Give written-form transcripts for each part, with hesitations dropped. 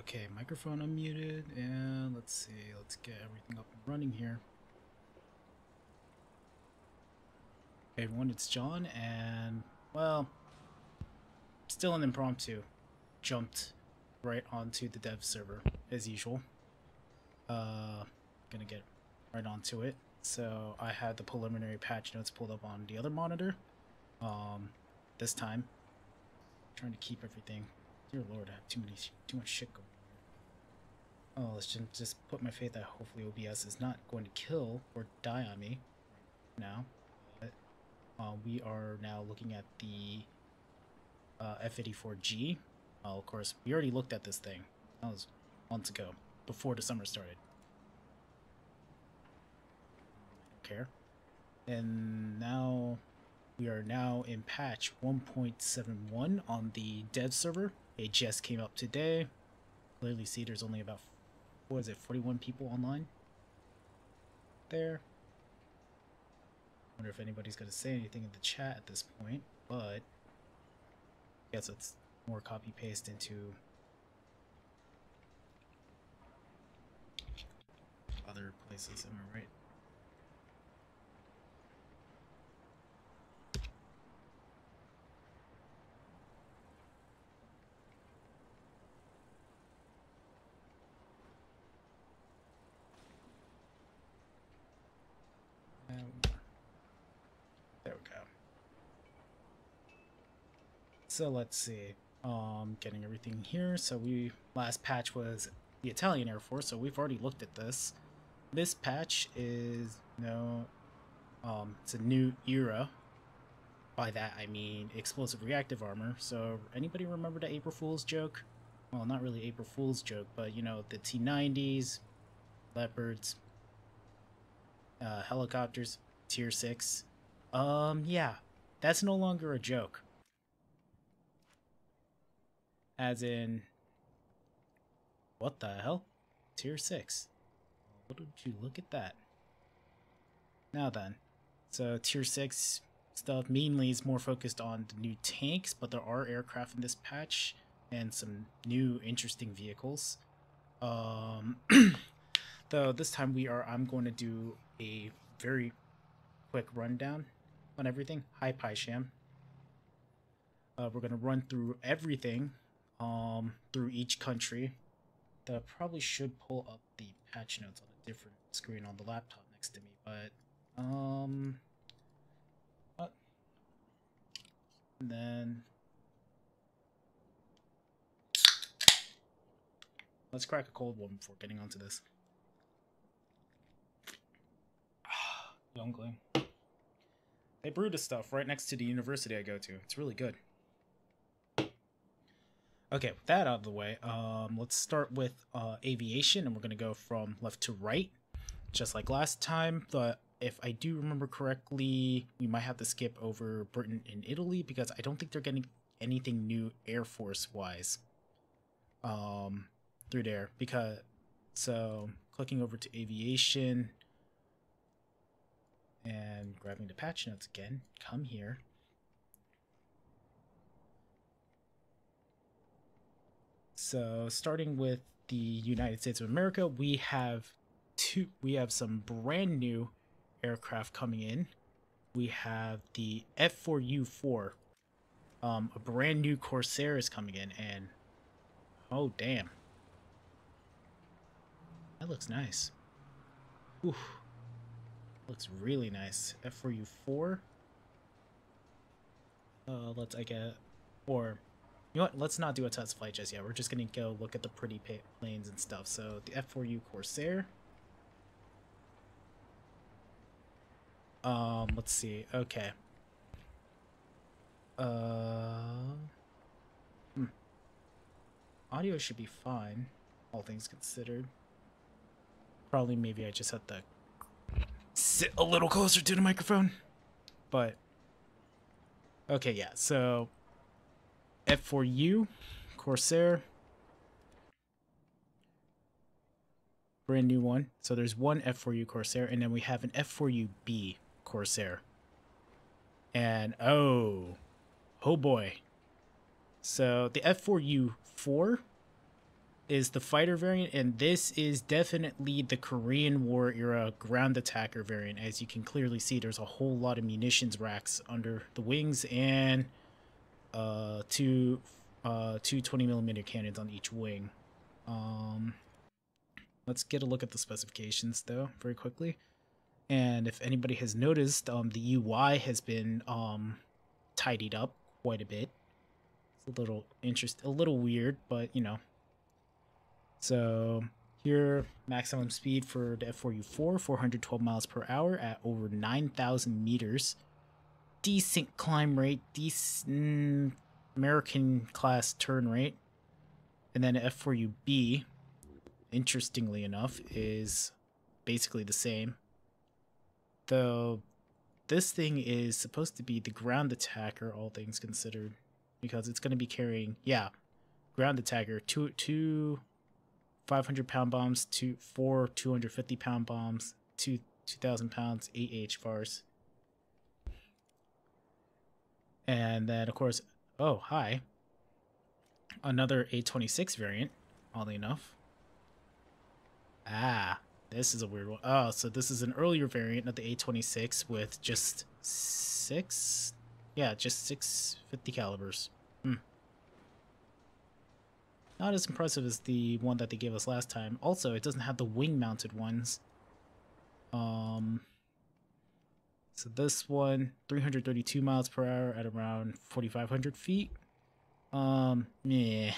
Okay, microphone unmuted, and let's see, let's get everything up and running here. Hey everyone, it's John, and, well, still an impromptu. Jumped right onto the dev server, as usual. Gonna get right onto it. So, I had the preliminary patch notes pulled up on the other monitor. This time, trying to keep everything. Dear Lord, I have too much shit going on. Oh, let's just put my faith that hopefully OBS is not going to kill or die on me now. But we are now looking at the F-84G. Of course, we already looked at this thing. That was months ago, before the summer started. I don't care. And now we are now in patch 1.71 on the dev server. It just came up today. Clearly see there's only about, what is it, 41 people online there. Wonder if anybody's going to say anything in the chat at this point, but I guess it's more copy paste into other places. Am I right? There we go. So let's see. Getting everything here. So last patch was the Italian Air Force, so we've already looked at this. This patch is it's a new era. By that I mean explosive reactive armor. So anybody remember the April Fool's joke? Well, not really April Fool's joke, but you know, the T-90s, Leopards, helicopters, Tier 6. Yeah, that's no longer a joke. As in, what the hell? Tier 6. What did you look at that? Now then, so Tier 6 stuff mainly is more focused on the new tanks, but there are aircraft in this patch and some new interesting vehicles. Though this time I'm going to do a very quick rundown on everything. Hi, Pysham. We're going to run through everything through each country. That probably should pull up the patch notes on a different screen on the laptop next to me, but what? And then let's crack a cold one before getting onto this. Youngling. They brew this stuff right next to the university I go to. It's really good. Okay, with that out of the way, let's start with aviation, and we're going to go from left to right, just like last time. But if I do remember correctly, we might have to skip over Britain and Italy, because I don't think they're getting anything new Air Force-wise through there. So, clicking over to aviation, and grabbing the patch notes again, come here. So starting with the United States of America, we have some brand new aircraft coming in. We have the F4U4. A brand new Corsair is coming in, and oh damn. That looks nice. Oof. Looks really nice. F4U4. You know what? Let's not do a test flight just yet. We're just gonna go look at the pretty planes and stuff. So the F4U Corsair. Let's see. Okay. Audio should be fine, all things considered. Probably maybe I just have to sit a little closer to the microphone. But okay, yeah. So F4U Corsair, brand new one. So there's one F4U Corsair, and then we have an F4UB Corsair. And oh boy. So the F4U4 is the fighter variant, and this is definitely the Korean War era ground attacker variant. As you can clearly see, there's a whole lot of munitions racks under the wings, and two 20mm cannons on each wing. Let's get a look at the specifications though very quickly. And if anybody has noticed, the UI has been tidied up quite a bit. It's a little weird, but you know. So here, maximum speed for the F4U4, 412 miles per hour at over 9,000 meters. Decent climb rate, decent American class turn rate. And then F4UB, interestingly enough, is basically the same. Though this thing is supposed to be the ground attacker, all things considered, because it's going to be carrying, yeah, ground attacker, two 500-pound bombs, four 250-pound bombs, 2,000 pounds, 8 HVARs. And then, of course, oh, hi. Another A26 variant, oddly enough. Ah, this is a weird one. Oh, so this is an earlier variant of the A26 with just six 50 calibers. Not as impressive as the one that they gave us last time. Also, it doesn't have the wing-mounted ones. So this one, 332 miles per hour at around 4,500 feet. Meh.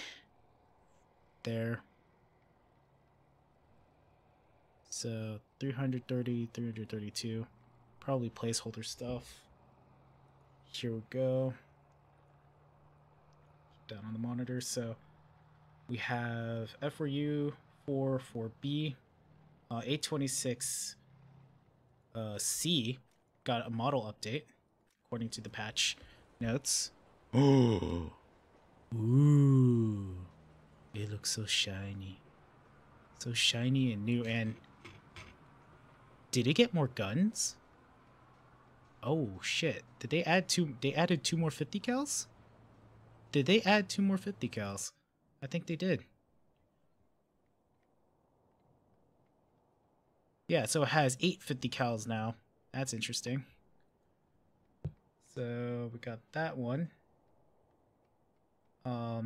There. So 330, 332. Probably placeholder stuff. Here we go. Down on the monitor. So we have F4U, 4B, A26 C got a model update according to the patch notes. Oh, ooh, it looks so shiny and new. And did it get more guns? Oh shit! Did they add two? They added 2 more 50 cals. Did they add 2 more 50 cals? I think they did. Yeah, so it has 8 50 cals now. That's interesting. So we got that one. What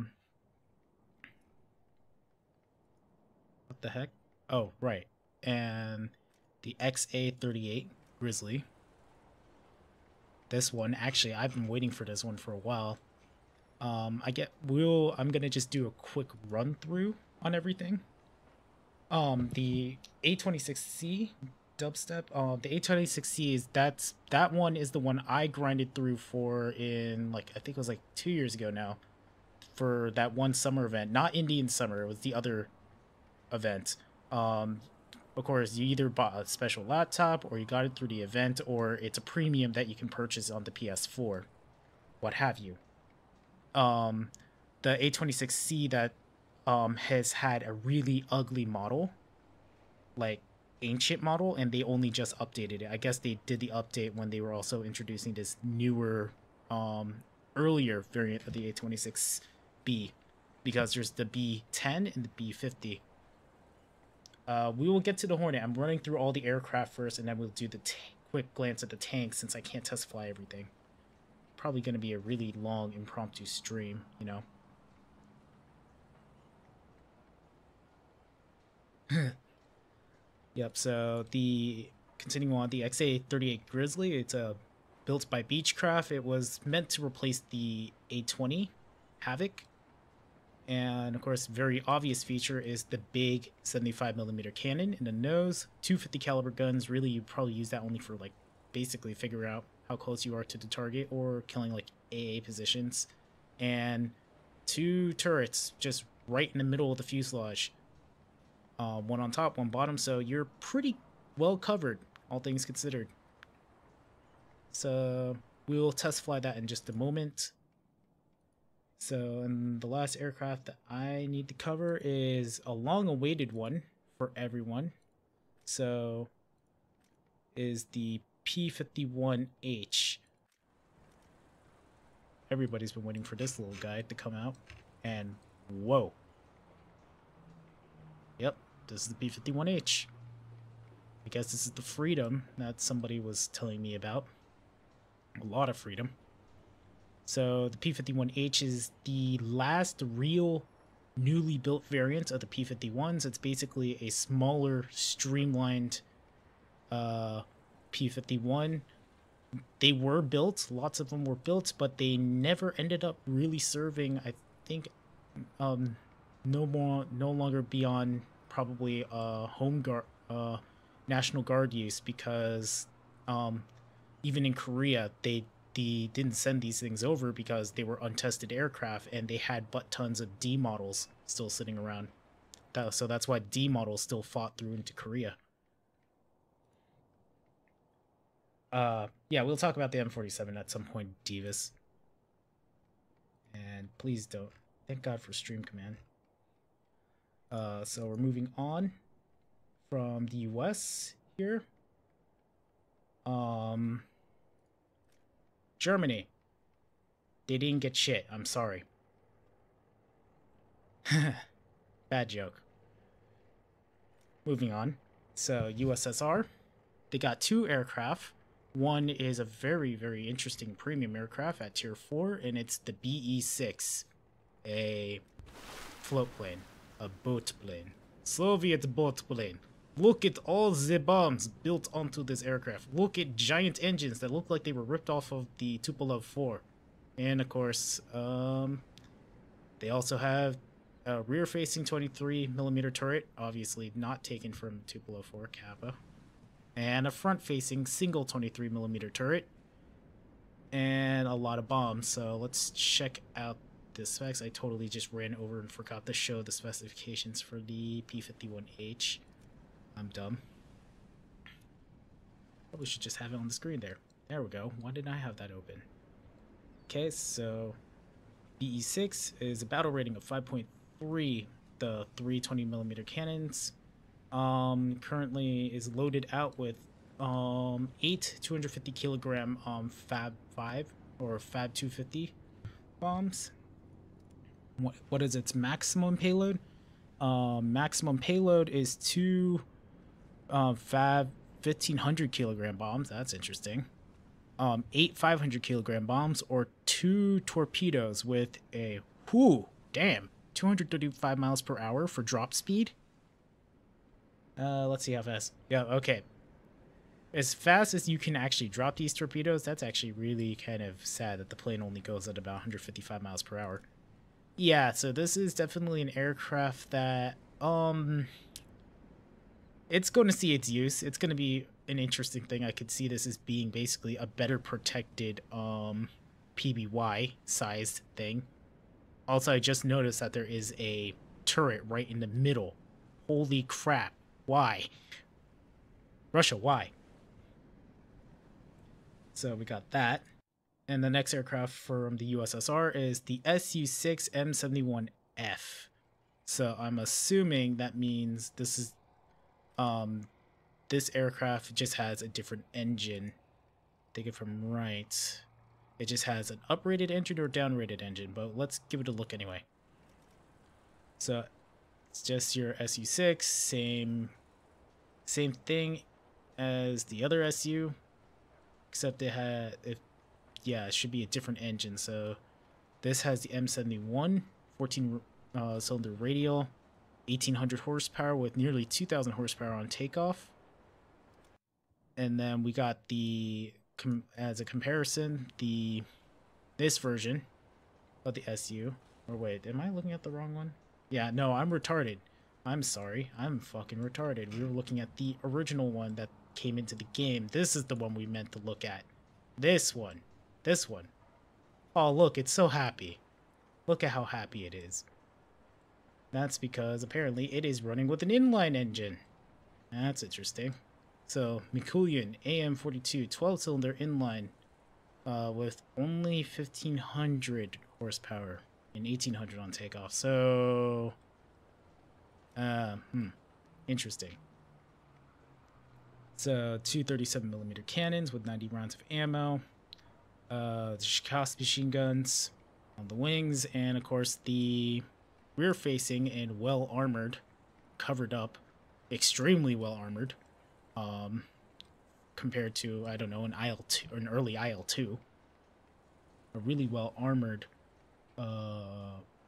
the heck? Oh, right. And the XA38 Grizzly. This one, actually, I've been waiting for this one for a while. I'm gonna just do a quick run through on everything. The A26C dubstep, the A26C that one is the one I grinded through for in, like, I think it was like 2 years ago now, for that one summer event. Not Indian Summer, it was the other event. Of course, you either bought a special laptop or you got it through the event, or it's a premium that you can purchase on the PS4, what have you. The A26C that has had a really ugly model, like ancient model, and they only just updated it. I guess they did the update when they were also introducing this newer, earlier variant of the A26B, because there's the B10 and the B50. We will get to the Hornet. I'm running through all the aircraft first, and then we'll do the quick glance at the tank, since I can't test fly everything. Probably going to be a really long impromptu stream, you know. Yep, so continuing on, the XA38 Grizzly, it's built by Beechcraft. It was meant to replace the A20 Havoc. And of course, very obvious feature is the big 75mm cannon in the nose. 250 caliber guns. Really, you probably use that only for, like, basically figure out how close you are to the target or killing, like, AA positions. And 2 turrets just right in the middle of the fuselage. One on top, one bottom, so you're pretty well covered, all things considered. So we'll test fly that in just a moment. So, and the last aircraft that I need to cover is a long-awaited one for everyone. So, is the P-51H. Everybody's been waiting for this little guy to come out. And, whoa. Yep, this is the P-51H. I guess this is the freedom that somebody was telling me about. A lot of freedom. So the P-51H is the last real newly built variant of the P-51s. It's basically a smaller, streamlined P-51. They were built, lots of them were built, but they never ended up really serving, I think, no longer beyond probably home guard, National Guard use, because even in Korea they didn't send these things over because they were untested aircraft and they had butt tons of D models still sitting around. So that's why D models still fought through into Korea. Yeah, we'll talk about the M47 at some point, Divas. And please don't. Thank God for Stream Command. So we're moving on from the US here. Germany. They didn't get shit. I'm sorry. Bad joke. Moving on. So USSR. They got 2 aircraft. One is a very, very interesting premium aircraft at Tier 4, and it's the BE-6, a float plane, a boat plane, Soviet boat plane. Look at all the bombs built onto this aircraft. Look at giant engines that look like they were ripped off of the Tupolev 4. And of course, they also have a rear-facing 23mm turret, obviously not taken from Tupolev 4 Kappa. And a front-facing single 23mm turret, and a lot of bombs. So let's check out the specs. I totally just ran over and forgot to show the specifications for the P-51H. I'm dumb. Probably should just have it on the screen there. There we go. Why didn't I have that open? Okay, so BE-6 is a battle rating of 5.3, the 320mm cannons. Currently is loaded out with 8 250 kilogram Fab 5 or Fab 250 bombs. What is its maximum payload? Maximum payload is 2 Fab 1500 kilogram bombs. That's interesting. 8 500 kilogram bombs, or 2 torpedoes with a 235 miles per hour for drop speed. Let's see how fast. Yeah, okay. As fast as you can actually drop these torpedoes, that's actually really kind of sad that the plane only goes at about 155 miles per hour. Yeah, so this is definitely an aircraft that, it's going to see its use. It's going to be an interesting thing. I could see this as being basically a better protected, PBY-sized thing. Also, I just noticed that there is a turret right in the middle. Holy crap. Why? Russia, why? So we got that. And the next aircraft from the USSR is the Su-6M71F. So I'm assuming that means this is this aircraft just has a different engine. Take it from right. It just has an uprated engine or downrated engine, but let's give it a look anyway. So it's just your Su-6, same thing as the other Su, except it should be a different engine. So this has the M71, 14 cylinder radial, 1800 horsepower with nearly 2000 horsepower on takeoff. And then we got as a comparison, this version of the Su. Or wait, am I looking at the wrong one? Yeah, no, I'm retarded. I'm sorry. I'm fucking retarded. We were looking at the original one that came into the game. This is the one we meant to look at. This one. This one. Oh, look, it's so happy. Look at how happy it is. That's because apparently it is running with an inline engine. That's interesting. So, Mikulian AM42 12-cylinder inline with only 1500 horsepower and 1800 on takeoff. So, interesting. So, 237mm cannons with 90 rounds of ammo. The Shikast machine guns on the wings, and of course the rear-facing and well-armored covered up, extremely well armored, compared to, I don't know, an IL-2 or an early IL-2. A really well armored,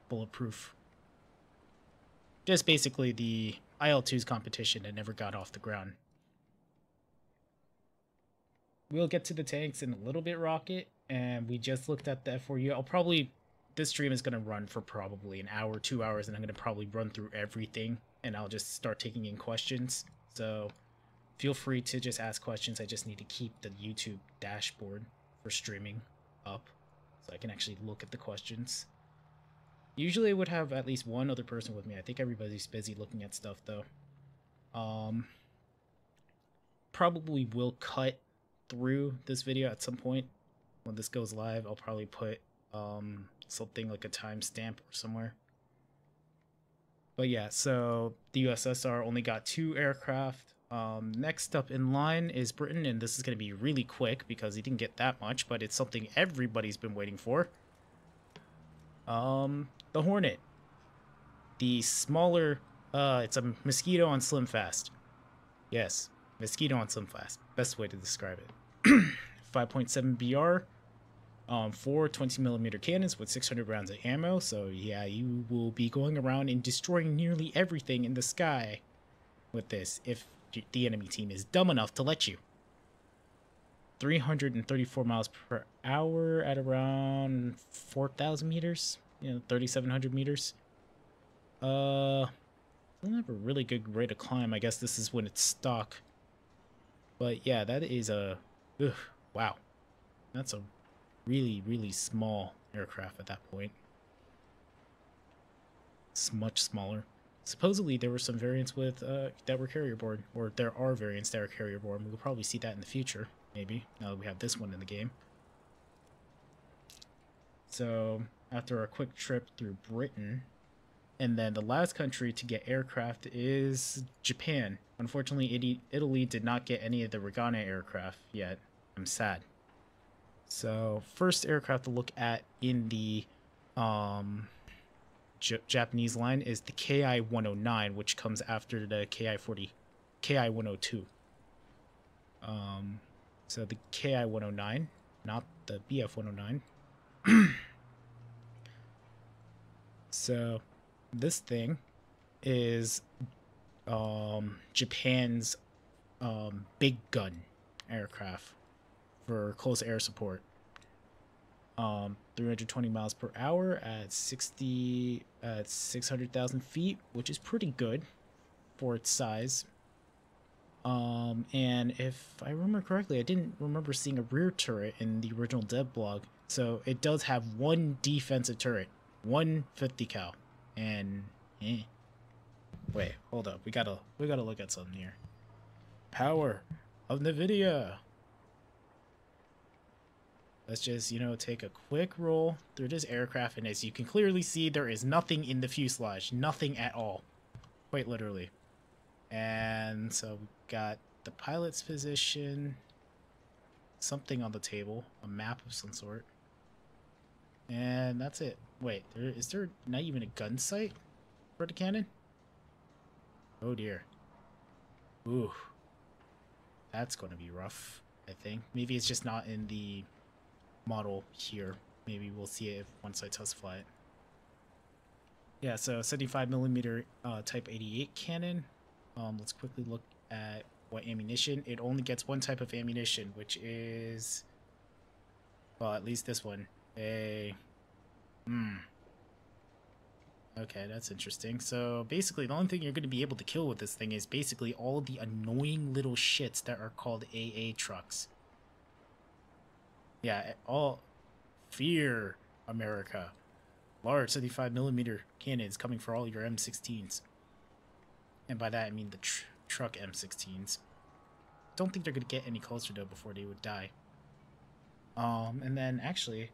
bulletproof. Just basically the IL-2's competition that never got off the ground. We'll get to the tanks in a little bit, Rocket, and we just looked at the F4U. This stream is going to run for probably an hour, 2 hours, and I'm going to probably run through everything, and I'll just start taking in questions. So feel free to just ask questions. I just need to keep the YouTube dashboard for streaming up so I can actually look at the questions. Usually I would have at least one other person with me. I think everybody's busy looking at stuff, though. Probably will cut through this video at some point. When this goes live, I'll probably put something like a timestamp or somewhere. But yeah, so the USSR only got 2 aircraft. Next up in line is Britain, and this is going to be really quick because he didn't get that much, but it's something everybody's been waiting for. The Hornet. The smaller, it's a Mosquito on Slim Fast. Yes, Mosquito on Slim Fast. Best way to describe it. 5.7 BR. 4 20mm cannons with 600 rounds of ammo. So yeah, you will be going around and destroying nearly everything in the sky with this if the enemy team is dumb enough to let you. 334 miles per hour at around 4,000 meters, 3,700 meters. Doesn't have a really good rate of climb. I guess this is when it's stock. But yeah, that is a... wow. That's a really, really small aircraft at that point. It's much smaller. Supposedly, there were some variants with that were carrier borne, or there are variants that are carrier borne. We'll probably see that in the future, maybe, now that we have this one in the game. So, after a quick trip through Britain, and then the last country to get aircraft is Japan. Unfortunately, Italy did not get any of the Regana aircraft yet. I'm sad. So, first aircraft to look at in the Japanese line is the KI-109, which comes after the KI-102. So the KI-109, not the BF-109. So this thing is Japan's big gun aircraft for close air support. 320 miles per hour at 600,000 feet, which is pretty good for its size. And if I remember correctly, I didn't remember seeing a rear turret in the original dev blog. So it does have one defensive turret, 150 cal, and wait, hold up, we gotta look at something here. Power of NVIDIA. Let's just, take a quick roll through this aircraft, and as you can clearly see, there is nothing in the fuselage. Nothing at all. Quite literally. And so we got the pilot's position, something on the table, a map of some sort. And that's it. Wait, is there not even a gun sight for the cannon? Oh dear. Ooh. That's going to be rough, I think. Maybe it's just not in the model here. Maybe we'll see it once I test fly it. Yeah, so 75mm Type 88 cannon. Let's quickly look at what ammunition. It only gets one type of ammunition, which is, well, at least this one. Okay, that's interesting. So basically, the only thing you're going to be able to kill with this thing is basically all the annoying little shits that are called AA trucks. Yeah, all fear, America. Large 75mm cannons coming for all your M16s. And by that, I mean the truck M16s. Don't think they're going to get any closer, though, before they would die. And then, actually,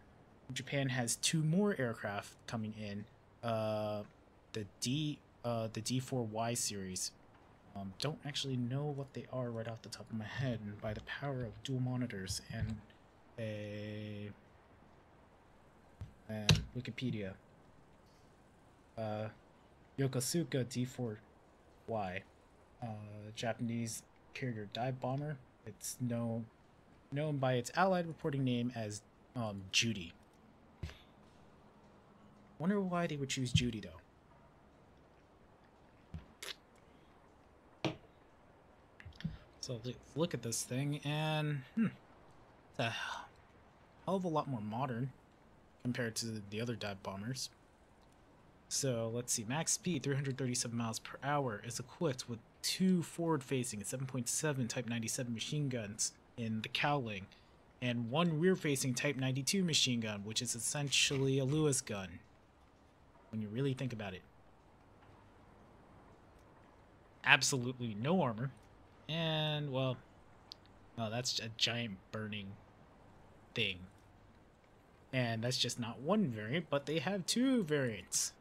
Japan has 2 more aircraft coming in. The D4Y series. Don't actually know what they are right off the top of my head. And by the power of dual monitors and Wikipedia. Yokosuka D4 why. Japanese carrier dive bomber. It's known by its allied reporting name as Judy. Wonder why they would choose Judy though. So let's look at this thing, and it's a hell of a lot more modern compared to the other dive bombers. So let's see, max speed 337 miles per hour, is equipped with 2 forward-facing 7.7 Type 97 machine guns in the cowling, and 1 rear-facing Type 92 machine gun, which is essentially a Lewis gun, when you really think about it. Absolutely no armor. And, well, that's a giant burning thing. And that's just not one variant, but they have 2 variants.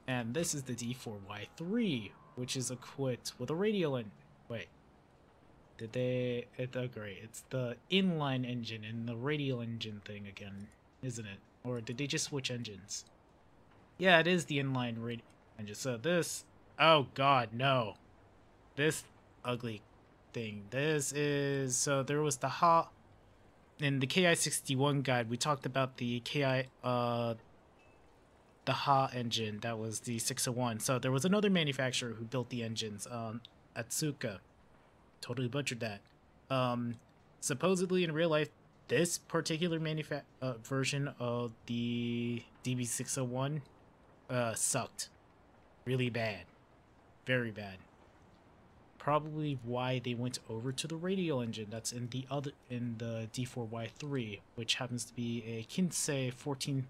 And this is the D4Y3, which is equipped with a radial engine. Wait. Did they... oh, great. It's the inline engine and the radial engine thing again, isn't it? Or did they just switch engines? Yeah, it is the inline radial engine. So this... oh, God, no. This ugly thing. This is... so there was the Ha... in the KI-61 guide, we talked about the the Ha engine. That was the 601. So there was another manufacturer who built the engines, Atsuka. Totally butchered that. Supposedly in real life, this particular version of the DB601 sucked. Really bad. Very bad. Probably why they went over to the radial engine that's in the D4Y3, which happens to be a Kinsei 14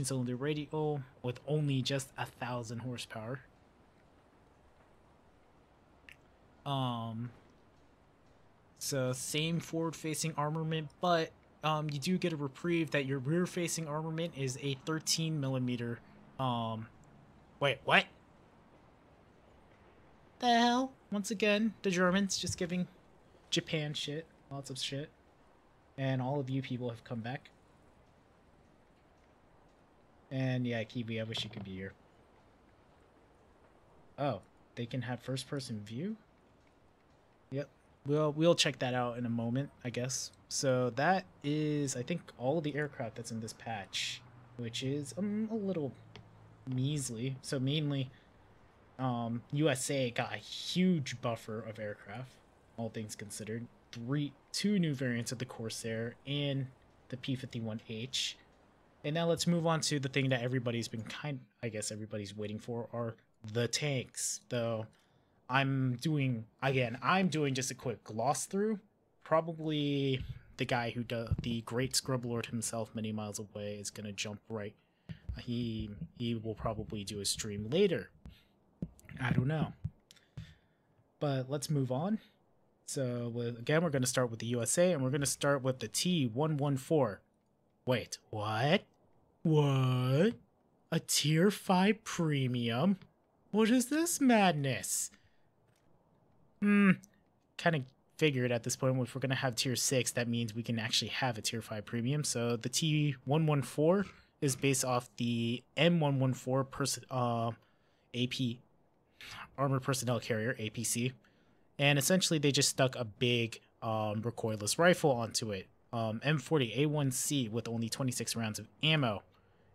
cylinder radial with only just 1,000 horsepower. So same forward facing armament, but you do get a reprieve that your rear facing armament is a 13mm. Wait, what? The hell? Once again, the Germans just giving Japan shit, lots of shit, and all of you people have come back. And yeah, Kiwi, I wish you could be here. Oh, they can have first-person view? Yep. We'll check that out in a moment, I guess. So that is, I think, all of the aircraft that's in this patch, which is a little measly. So mainly, USA got a huge buffer of aircraft, all things considered. 2 new variants of the Corsair and the P-51H. And now let's move on to the thing that everybody's been I guess everybody's waiting for, are the tanks. Though I'm doing just a quick gloss through. Probably the guy who does the great Scrub Lord himself many miles away is gonna jump right. He will probably do a stream later. I don't know. But let's move on. So again, we're going to start with the USA, and we're going to start with the T114. Wait, what? What? A Tier 5 Premium? What is this madness? Kind of figured at this point, if we're going to have Tier 6, that means we can actually have a Tier 5 Premium. So the T114 is based off the M114 AP Armored Personnel Carrier, APC. And essentially they just stuck a big recoilless rifle onto it. M40A1C with only 26 rounds of ammo.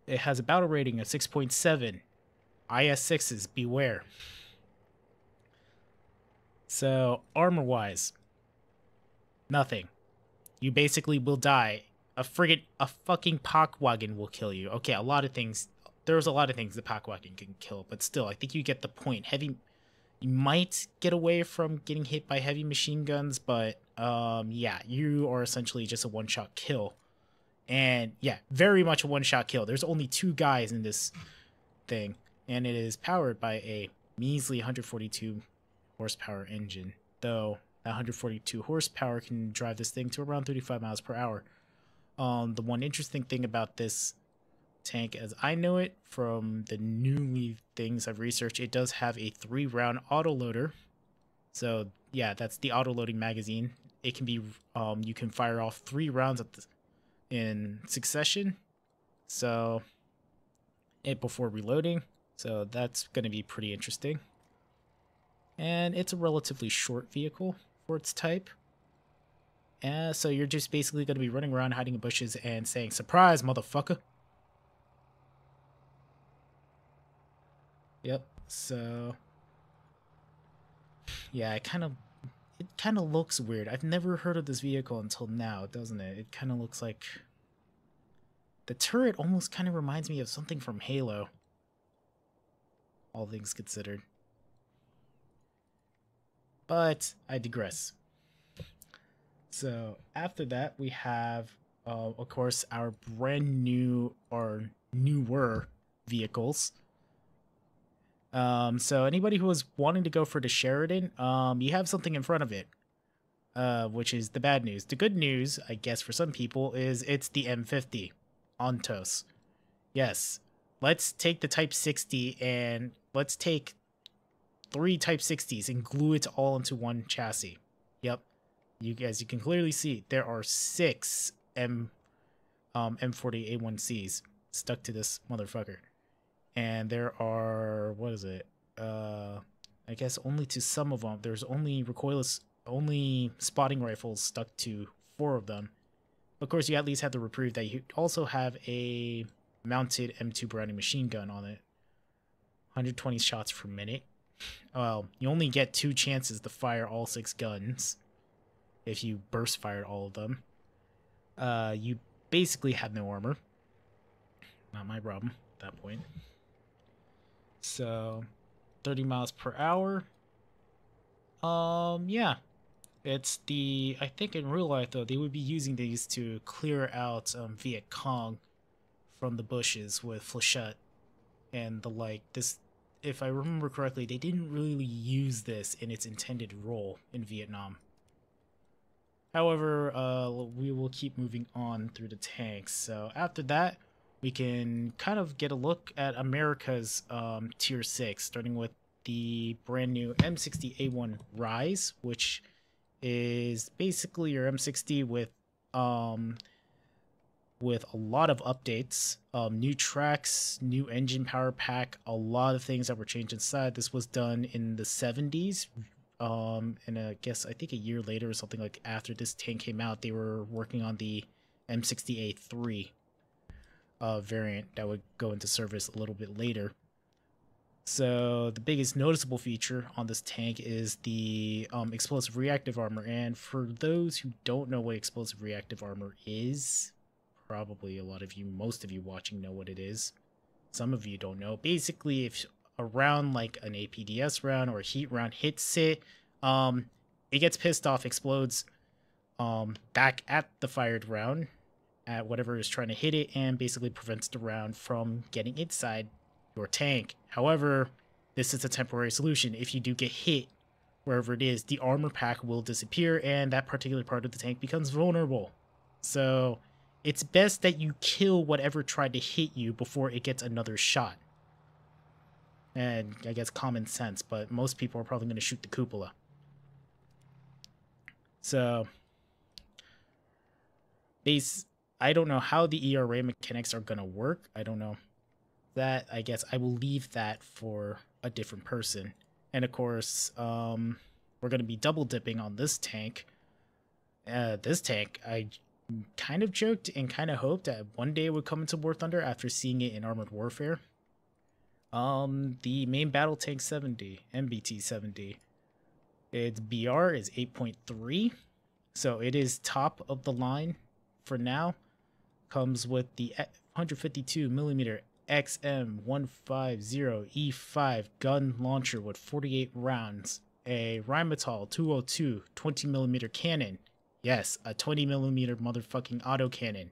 It has a battle rating of 6.7. IS-6s, beware. So, armor-wise, nothing. You basically will die. A fucking Pockwagon will kill you. Okay, a lot of things. There's a lot of things the Pockwagon can kill, but still, I think you get the point. You might get away from getting hit by heavy machine guns, but yeah, you are essentially just a one-shot kill. And yeah, very much a one-shot kill. There's only 2 guys in this thing, and it is powered by a measly 142 horsepower engine, though that 142 horsepower can drive this thing to around 35 miles per hour. The one interesting thing about this tank, as I know it from the newly things I've researched, it does have a 3-round autoloader. So yeah, that's the autoloading magazine. It can be you can fire off 3 rounds in succession, so before reloading. So that's going to be pretty interesting. And it's a relatively short vehicle for its type. So you're just basically going to be running around hiding in bushes and saying, "Surprise, motherfucker." Yep. So yeah, it kind of looks weird. I've never heard of this vehicle until now, doesn't it? It kind of looks like the turret almost kind of reminds me of something from Halo. All things considered. But I digress. So after that, we have, of course, our brand new or newer vehicles. So anybody who was wanting to go for the Sheridan, you have something in front of it, which is the bad news. The good news, I guess, for some people is it's the M50 Ontos. Yes, let's take the Type 60 and let's take 3 Type 60s and glue it all into one chassis. Yep. As you can clearly see, there are 6 M40 A1Cs stuck to this motherfucker. And there are, what is it? I guess only to some of them. There's only only spotting rifles stuck to 4 of them. Of course, you at least have the reprieve that you also have a mounted M2 Browning machine gun on it. 120 shots per minute. Well, you only get 2 chances to fire all 6 guns if you burst fired all of them. You basically have no armor. Not my problem at that point. So 30 miles per hour. Yeah. It's I think in real life though, they would be using these to clear out Viet Cong from the bushes with flechette and the like. This, if I remember correctly, they didn't really use this in its intended role in Vietnam. However, we will keep moving on through the tanks. So after that, we can kind of get a look at America's Tier 6, starting with the brand new M60A1 Rise, which is basically your M60 with a lot of updates, new tracks, new engine power pack, a lot of things that were changed inside. This was done in the 70s. And I guess I think a year later or something, like after this tank came out, they were working on the M60A3 variant that would go into service a little bit later. So the biggest noticeable feature on this tank is the explosive reactive armor. And for those who don't know what explosive reactive armor is, probably a lot of you, most of you watching know what it is. Some of you don't know. Basically, if a round like an APDS round or a heat round hits it, it gets pissed off, explodes back at the fired round, at whatever is trying to hit it, and basically prevents the round from getting inside your tank. However, this is a temporary solution. If you do get hit wherever it is, the armor pack will disappear and that particular part of the tank becomes vulnerable. So it's best that you kill whatever tried to hit you before it gets another shot. And I guess common sense, but most people are probably going to shoot the cupola. So I don't know how the ERA mechanics are going to work. I don't know. That, I guess I will leave that for a different person. And of course, we're going to be double dipping on this tank. I kind of joked and kind of hoped that one day it would come into War Thunder after seeing it in Armored Warfare. The main battle tank 70, MBT 70, its BR is 8.3, so it is top of the line for now. Comes with the 152mm XM150E5 gun launcher with 48 rounds, a Rheinmetall 202 20mm cannon, yes, a 20mm motherfucking autocannon,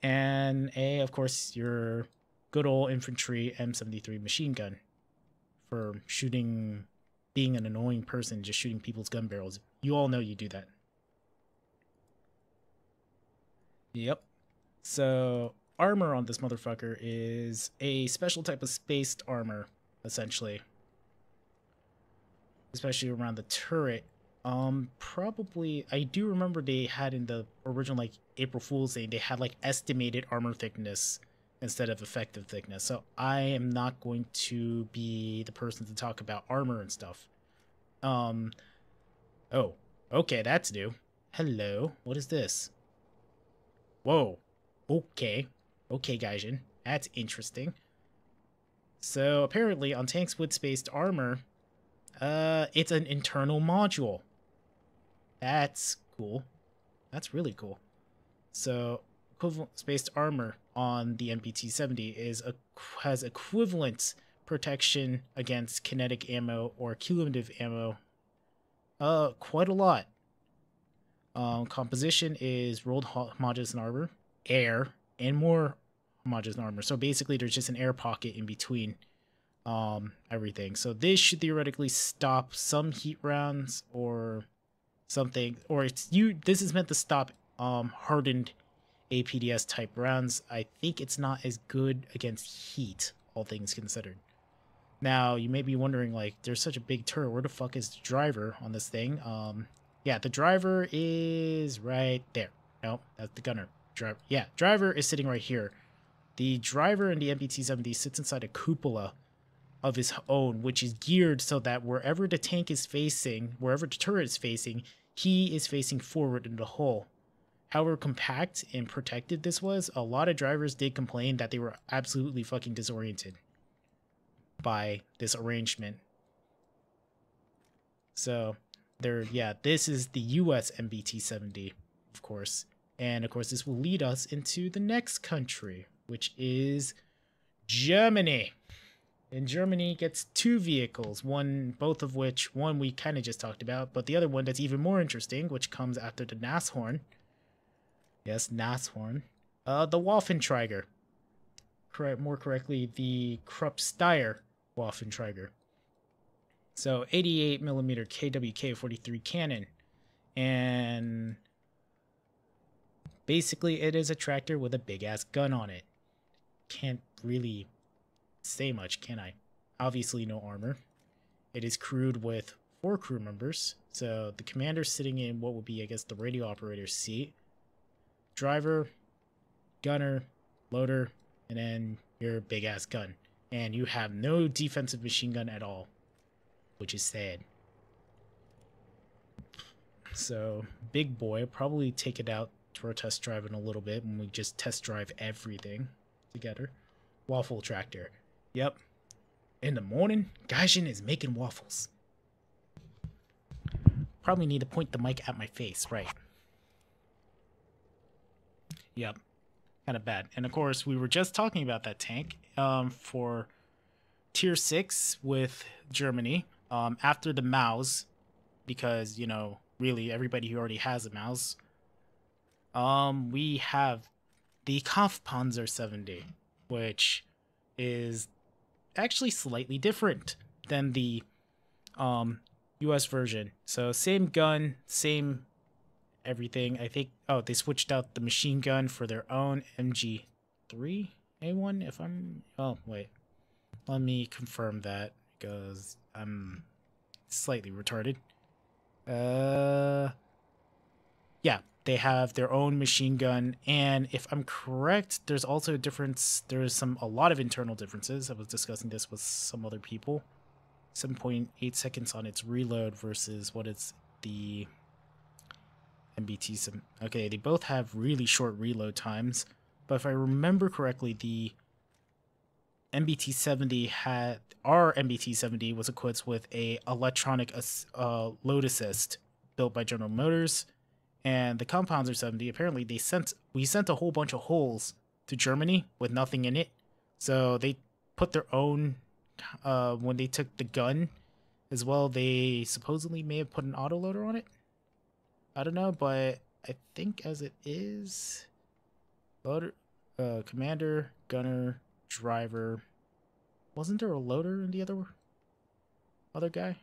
and of course, your good old infantry M73 machine gun for shooting, being an annoying person, just shooting people's gun barrels. You all know you do that. Yep. So armor on this motherfucker is a special type of spaced armor, essentially. Especially around the turret. Probably, I do remember they had in the original, like, April Fool's Day, they had, like, estimated armor thickness instead of effective thickness. So I am not going to be the person to talk about armor and stuff. Oh, okay, that's new. Hello, what is this? Whoa, okay. Okay, Gaijin, that's interesting. So apparently on tanks with spaced armor, it's an internal module. That's cool. That's really cool. So equivalent spaced armor on the MPT-70 has equivalent protection against kinetic ammo or cumulative ammo. Quite a lot. Composition is rolled homogeneous armor, air, and more homogeneous armor. So basically, there's just an air pocket in between everything. So this should theoretically stop some heat rounds or something, or this is meant to stop hardened APDS type rounds. I think it's not as good against heat, all things considered. Now, you may be wondering, like, there's such a big turret, where the fuck is the driver on this thing? Yeah, the driver is right there. No, that's the gunner. Driver is sitting right here. The driver in the MPT-70 sits inside a cupola of his own, which is geared so that wherever the tank is facing, wherever the turret is facing, he is facing forward in the hull. However compact and protected this was, a lot of drivers did complain that they were absolutely fucking disoriented by this arrangement. So, this is the US MBT-70, of course. And of course, this will lead us into the next country, which is Germany. And Germany gets two vehicles, both of which we kind of just talked about, but the other one that's even more interesting, which comes after the Nashorn. Yes, Nashorn. The Waffenträger. More correctly, the Krupp-Steyr Waffenträger. So 88mm KWK-43 cannon. And basically it is a tractor with a big ass gun on it. Can't really say much, can I? Obviously no armor. It is crewed with 4 crew members. So the commander sitting in what would be, I guess, the radio operator's seat. Driver, gunner, loader, and then your big ass gun. And you have no defensive machine gun at all, which is sad. So big boy, probably take it out for a test drive in a little bit when we just test drive everything together. Waffle tractor. Yep. In the morning, Gaijin is making waffles. Probably need to point the mic at my face, right? Yep. Kind of bad. And of course, we were just talking about that tank for tier 6 with Germany after the Maus, because, you know, really everybody who already has a Maus. We have the Kampfpanzer 70, which is actually slightly different than the US version. So same gun, same everything. I think, oh, they switched out the machine gun for their own MG3A1 if I'm, oh, wait. Let me confirm that because I'm slightly retarded. Yeah, they have their own machine gun, and if I'm correct, there's also a difference. There's a lot of internal differences. I was discussing this with some other people. 7.8 seconds on its reload versus what it's the MBT. Okay, they both have really short reload times, but if I remember correctly, the MBT-70 our MBT-70 was equipped with a electronic load assist built by General Motors, and the Kampfpanzer 70, apparently we sent a whole bunch of holes to Germany with nothing in it, so they put their own, when they took the gun as well, they supposedly may have put an autoloader on it. I don't know, but I think as it is, loader, commander, gunner, driver. Wasn't there a loader in the other guy?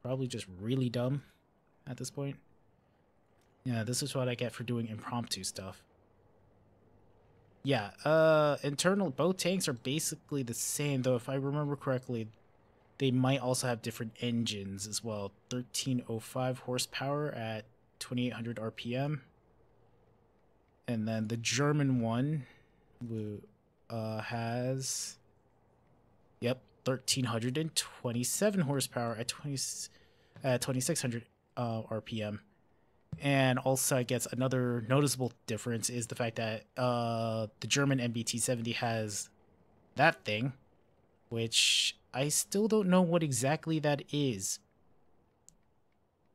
Probably just really dumb at this point. Yeah, this is what I get for doing impromptu stuff. Yeah, both tanks are basically the same, though if I remember correctly, they might also have different engines as well. 1305 horsepower at 2800 RPM. And then the German one has, yep, 1,327 horsepower at 2,600 RPM. And also, I guess another noticeable difference is the fact that the German MBT-70 has that thing, which I still don't know what exactly that is.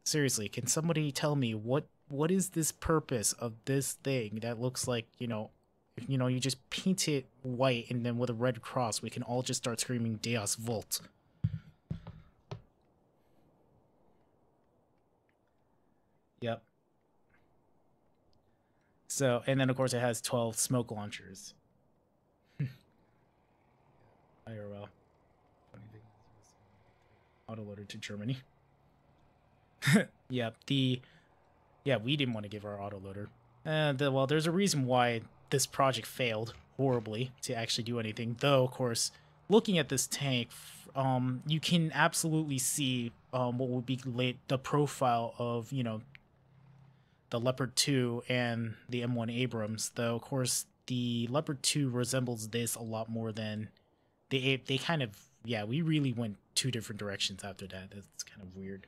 Seriously, can somebody tell me what is this purpose of this thing that looks like, if you just paint it white and then with a red cross, we can all just start screaming Deus Vult. Yep. So, and then of course it has 12 smoke launchers. IRL. Autoloader to Germany. Yep, yeah, we didn't want to give our autoloader. Well, there's a reason why this project failed horribly to actually do anything. Though, of course, looking at this tank, you can absolutely see what would be the profile of, the Leopard 2 and the M1 Abrams. Though, of course, the Leopard 2 resembles this a lot more than they kind of, yeah, we really went two different directions after that. That's kind of weird.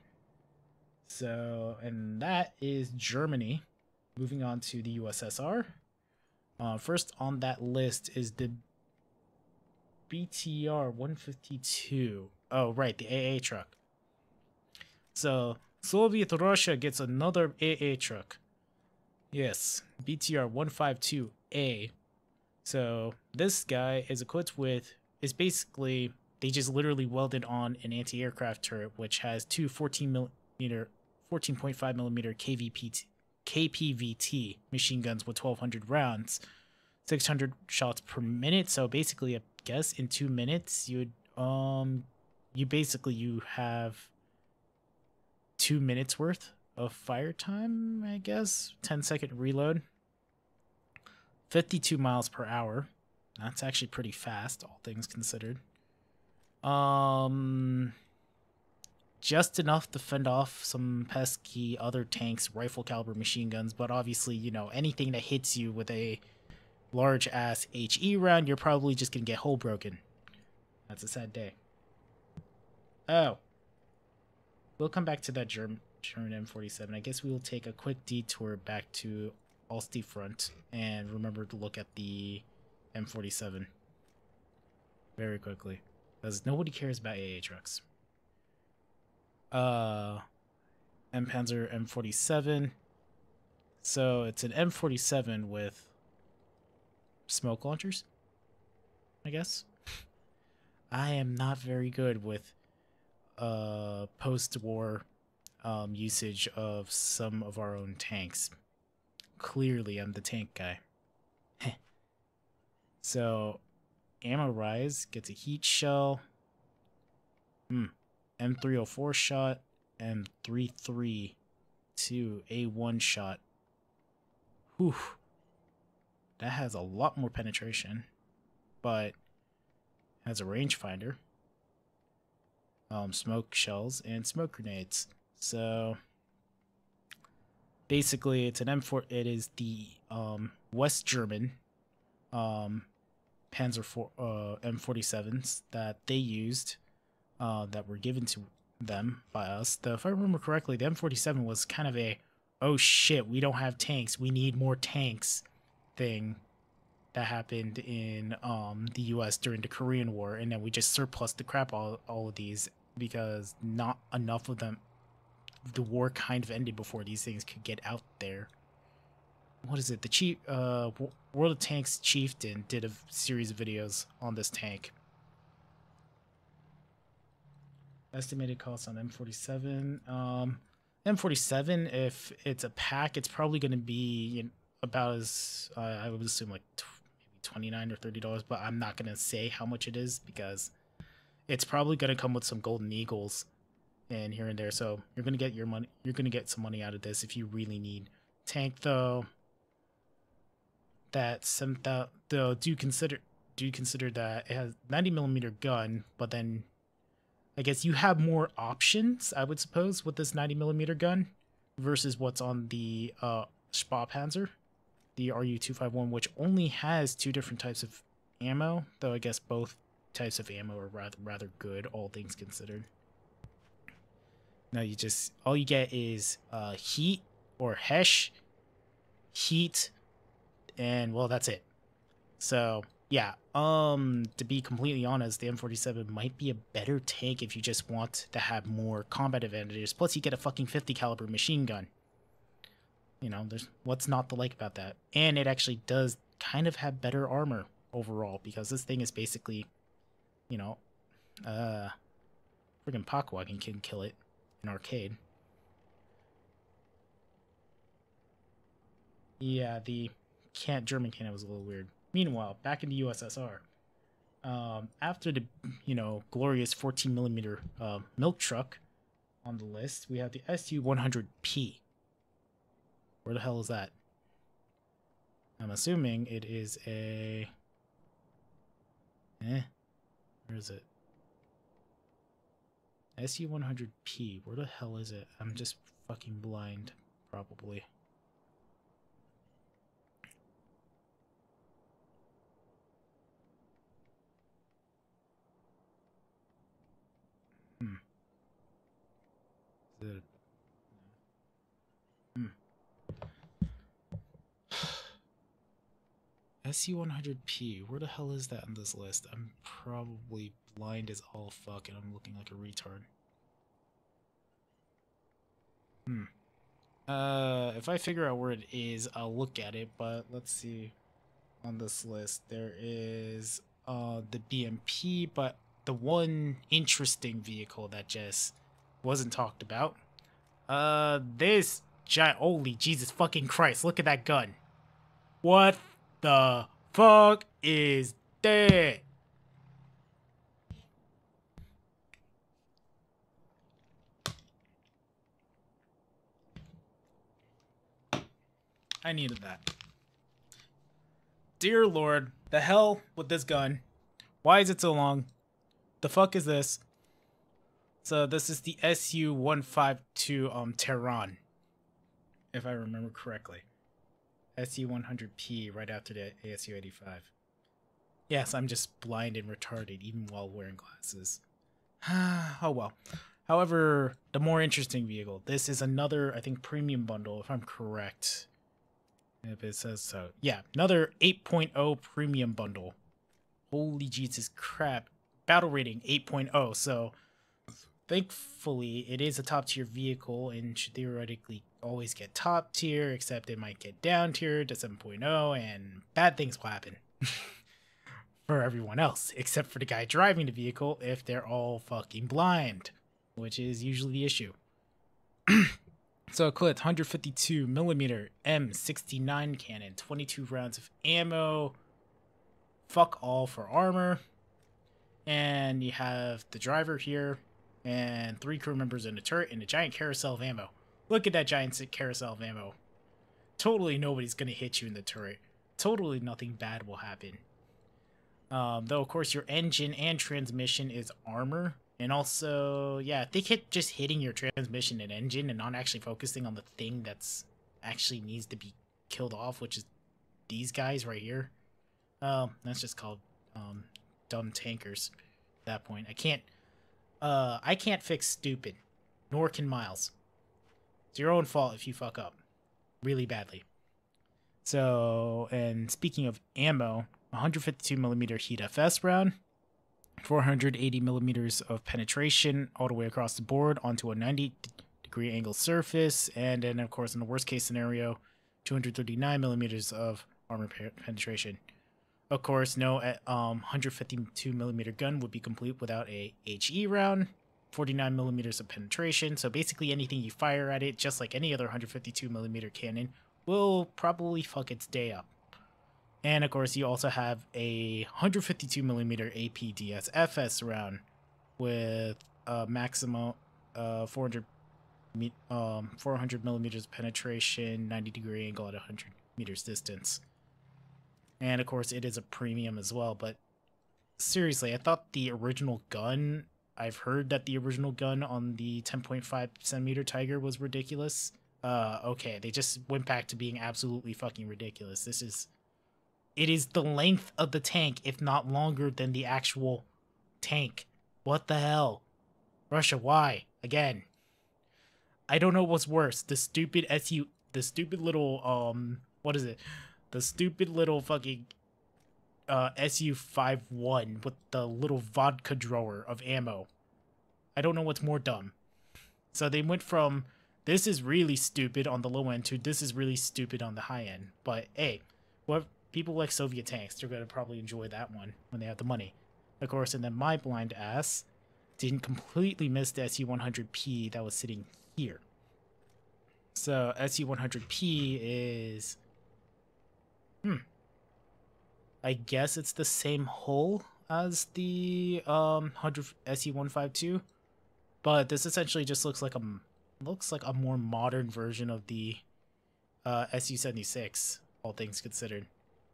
So, and that is Germany. Moving on to the USSR. First on that list is the BTR 152. Oh, right, the AA truck. So, Soviet Russia gets another AA truck. Yes, BTR 152A. So, this guy is equipped with, is basically, they just literally welded on an anti-aircraft turret, which has two 14.5 millimeter KPVT machine guns with 1,200 rounds, 600 shots per minute. So basically, I guess in 2 minutes, you have 2 minutes worth of fire time. I guess 10-second reload, 52 miles per hour. That's actually pretty fast, all things considered. Just enough to fend off some pesky other tanks, rifle caliber machine guns, but obviously, anything that hits you with a large ass HE round, you're probably just gonna get hole broken. That's a sad day. Oh. We'll come back to that German M47. I guess we will take a quick detour back to Alsti Front and remember to look at the M47 very quickly, because nobody cares about AA trucks. M-Panzer M47. So it's an M47 with smoke launchers, I guess. I am not very good with post-war usage of some of our own tanks. Clearly, I'm the tank guy. So, Ammo Rise gets a heat shell. M304 shot, M332 A1 shot. Whew. That has a lot more penetration, but has a rangefinder, smoke shells, and smoke grenades. So basically, it's an M4. It is the West German Panzer M47s that they used. That were given to them by us. If I remember correctly, the M47 was kind of a, oh shit, we don't have tanks, we need more tanks thing that happened in the US during the Korean War, and then we just surplused the crap all of these because not enough of them, the war kind of ended before these things could get out there. What is it? The World of Tanks Chieftain did a series of videos on this tank. Estimated cost on M47. M47, if it's a pack, it's probably going to be about as, I would assume like maybe $29 or $30, but I'm not going to say how much it is because it's probably going to come with some golden eagles and here and there. So you're going to get your money. You're going to get some money out of this if you really need tank, though. That do consider that it has 90mm gun, but then I guess you have more options, I would suppose, with this 90mm gun versus what's on the Spa Panzer. the RU-251, which only has 2 different types of ammo, though I guess both types of ammo are rather good, all things considered. Now all you get is heat or hesh, heat, and well, that's it. So yeah, to be completely honest, the M47 might be a better tank if you just want to have more combat advantages. Plus, you get a fucking 50 caliber machine gun. You know, there's what's not to like about that. And it actually does kind of have better armor overall, because this thing is basically, you know, friggin' Pockwagon can kill it in arcade. Yeah, the German cannon was a little weird. Meanwhile, back in the USSR, after the, glorious 14mm milk truck on the list, we have the SU-100P. Where the hell is that? I'm assuming it is a... Where is it? SU-100P. Where the hell is it? I'm just fucking blind, probably. SU-100P, where the hell is that on this list? I'm probably blind as all fuck and I'm looking like a retard. If I figure out where it is, I'll look at it, but let's see. On this list, there is the BMP, but the one interesting vehicle that just wasn't talked about. This giant, holy Jesus fucking Christ, look at that gun. What the fuck is that? I needed that. Dear Lord, the hell with this gun. Why is it so long? The fuck is this? So this is the SU-152 Tehran, if I remember correctly. SU-100P right after the ASU-85. Yes, I'm just blind and retarded even while wearing glasses. Oh well. However, the more interesting vehicle. This is another, I think, premium bundle, if I'm correct. If it says so. Yeah, another 8.0 premium bundle. Holy Jesus crap. Battle rating 8.0, so thankfully it is a top tier vehicle and should theoretically always get top tier, except it might get down tier to 7.0 and bad things will happen for everyone else, except for the guy driving the vehicle if they're all fucking blind, which is usually the issue. So equipped 152mm M69 cannon, 22 rounds of ammo, fuck all for armor, and you have the driver here, and 3 crew members in the turret, and a giant carousel of ammo. Look at that giant carousel of ammo. Totally nobody's gonna hit you in the turret. Totally nothing bad will happen. Though, of course, your engine and transmission is armor. And also, yeah, they keep just hitting your transmission and engine and not actually focusing on the thing that's actually needs to be killed off, which is these guys right here. That's just called dumb tankers at that point. I can't fix stupid, nor can Miles. It's your own fault if you fuck up really badly. So, and speaking of ammo, 152mm Heat FS round, 480mm of penetration all the way across the board onto a 90-degree angle surface, and then of course in the worst case scenario, 239mm of armor penetration. Of course, no 152mm gun would be complete without a HE round, 49mm of penetration, so basically anything you fire at it, just like any other 152mm cannon, will probably fuck its day up. And of course, you also have a 152mm APDS FS round with a maximum 400mm penetration, 90-degree angle at 100 meters distance. And of course, it is a premium as well. But seriously, I thought the original gun, I've heard that the original gun on the 10.5cm Tiger was ridiculous. Okay, they just went back to being absolutely fucking ridiculous. It is the length of the tank, if not longer than the actual tank. What the hell? Russia, why? Again. I don't know what's worse. The stupid stupid little, what is it? The stupid little fucking, SU-51 with the little vodka drawer of ammo. I don't know what's more dumb. So they went from, this is really stupid on the low end to this is really stupid on the high end. But hey, what people like Soviet tanks, they're gonna probably enjoy that one when they have the money. Of course, and then my blind ass didn't completely miss the SU-100P that was sitting here. So SU-100P is, I guess it's the same hull as the 100 SU-152, but this essentially just looks like a more modern version of the SU-76, all things considered.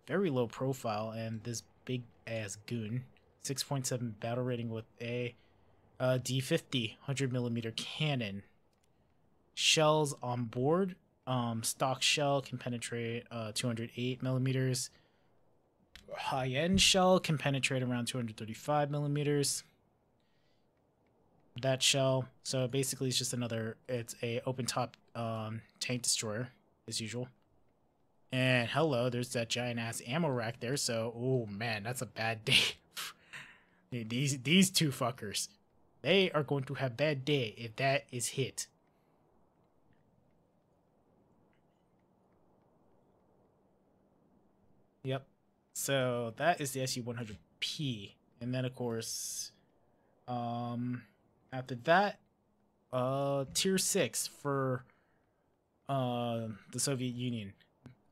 Very low profile, and this big ass goon, 6.7 battle rating with a D50 100mm cannon. Shells on board, stock shell can penetrate 208 millimeters. High-end shell can penetrate around 235 millimeters. That shell, so basically it's just it's a open top tank destroyer as usual. And hello, there's that giant ass ammo rack there. So, oh man, that's a bad day. These two fuckers, they are going to have a bad day if that is hit. Yep. So that is the SU-100P, and then of course, after that, tier 6 for the Soviet Union.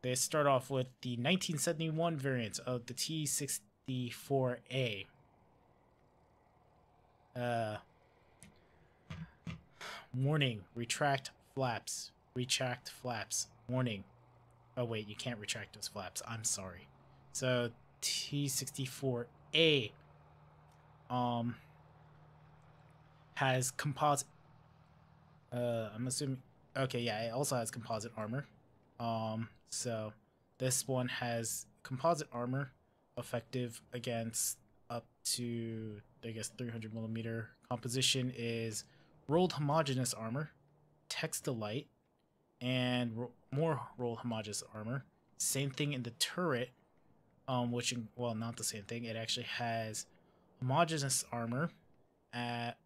They start off with the 1971 variant of the T-64A. Warning, retract flaps. Retract flaps. Warning. Oh wait, you can't retract those flaps. I'm sorry. So T-64A has composite, I'm assuming, okay, yeah, it also has composite armor. So this one has composite armor, effective against up to, I guess, 300mm. Composition is rolled homogeneous armor, textilite, and more rolled homogeneous armor. Same thing in the turret, which, well, not the same thing. It actually has homogeneous armor at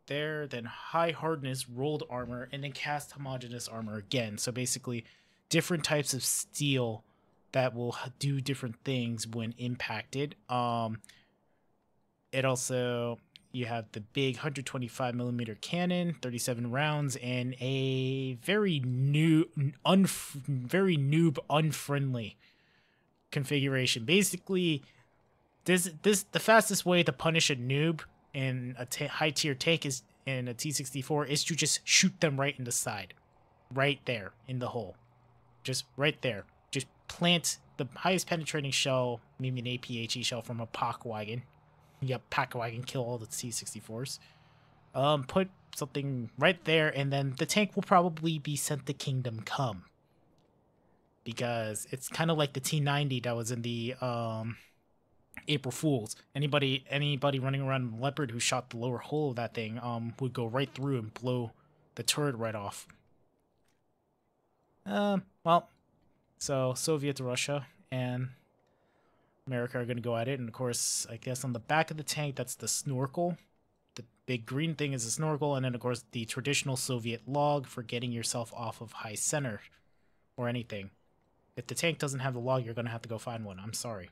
there, then high hardness rolled armor, and then cast homogeneous armor again. So basically, different types of steel that will do different things when impacted. It also, you have the big 125mm cannon, 37 rounds, and a very noob unfriendly configuration. Basically, the fastest way to punish a noob in a high tier tank is in a T-64 is to just shoot them right in the side, right there in the hole, just right there. Just plant the highest penetrating shell, maybe an APHE shell from a POC wagon. Yep, POC wagon, kill all the T-64s. Put something right there, and then the tank will probably be sent to Kingdom Come, because it's kind of like the T-90 that was in the April Fools. Anybody running around Leopard who shot the lower hull of that thing would go right through and blow the turret right off. Well, so Soviet Russia and America are going to go at it, and of course, I guess on the back of the tank, that's the snorkel. The big green thing is the snorkel, and then of course the traditional Soviet log for getting yourself off of high center or anything. If the tank doesn't have the log, you're going to have to go find one. I'm sorry.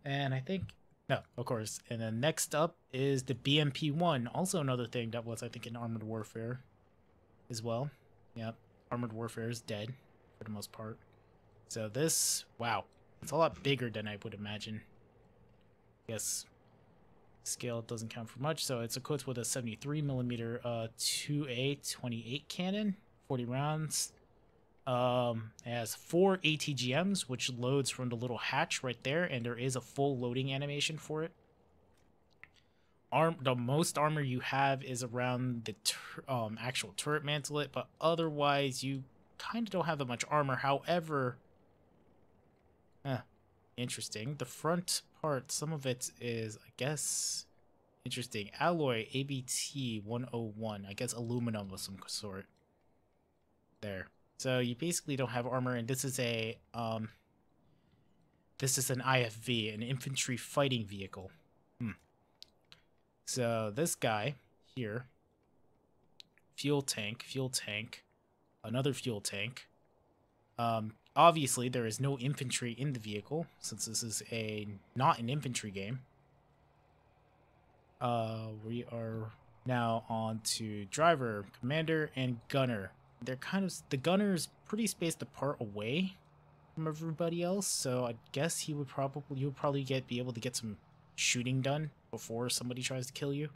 And I think, no, of course. And then next up is the BMP-1, also another thing that was, I think, in Armored Warfare as well. Yep, Armored Warfare is dead for the most part. So this, wow, it's a lot bigger than I would imagine. I guess scale doesn't count for much, so it's equipped with a 73mm 2A28 cannon, 40 rounds. It has 4 ATGMs, which loads from the little hatch right there, and there is a full loading animation for it. the most armor you have is around the actual turret mantelet, but otherwise you kind of don't have that much armor. However, interesting. The front part, some of it is, I guess, interesting. Alloy ABT 101. I guess aluminum of some sort. There. So you basically don't have armor, and this is an IFV, an infantry fighting vehicle. So this guy here, fuel tank, another fuel tank. Obviously there is no infantry in the vehicle since this is not an infantry game. We are now on to driver, commander, and gunner. They're the gunner's pretty spaced apart away from everybody else, so I guess you would probably be able to get some shooting done before somebody tries to kill you.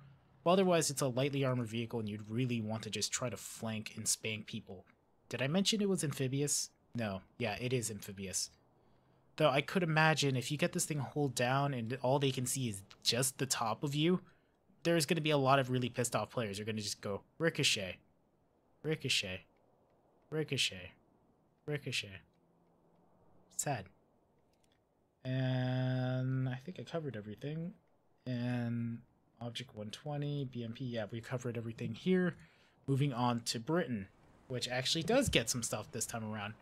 But otherwise, it's a lightly armored vehicle, and you'd really want to just try to flank and spank people. Did I mention it was amphibious? No. Yeah, it is amphibious. Though I could imagine if you get this thing hold down and all they can see is just the top of you, there's going to be a lot of really pissed off players. They're going to just go, ricochet, ricochet, ricochet, ricochet. Sad. And I think I covered everything. And Object 120, BMP, yeah, we covered everything here. Moving on to Britain, which actually does get some stuff this time around.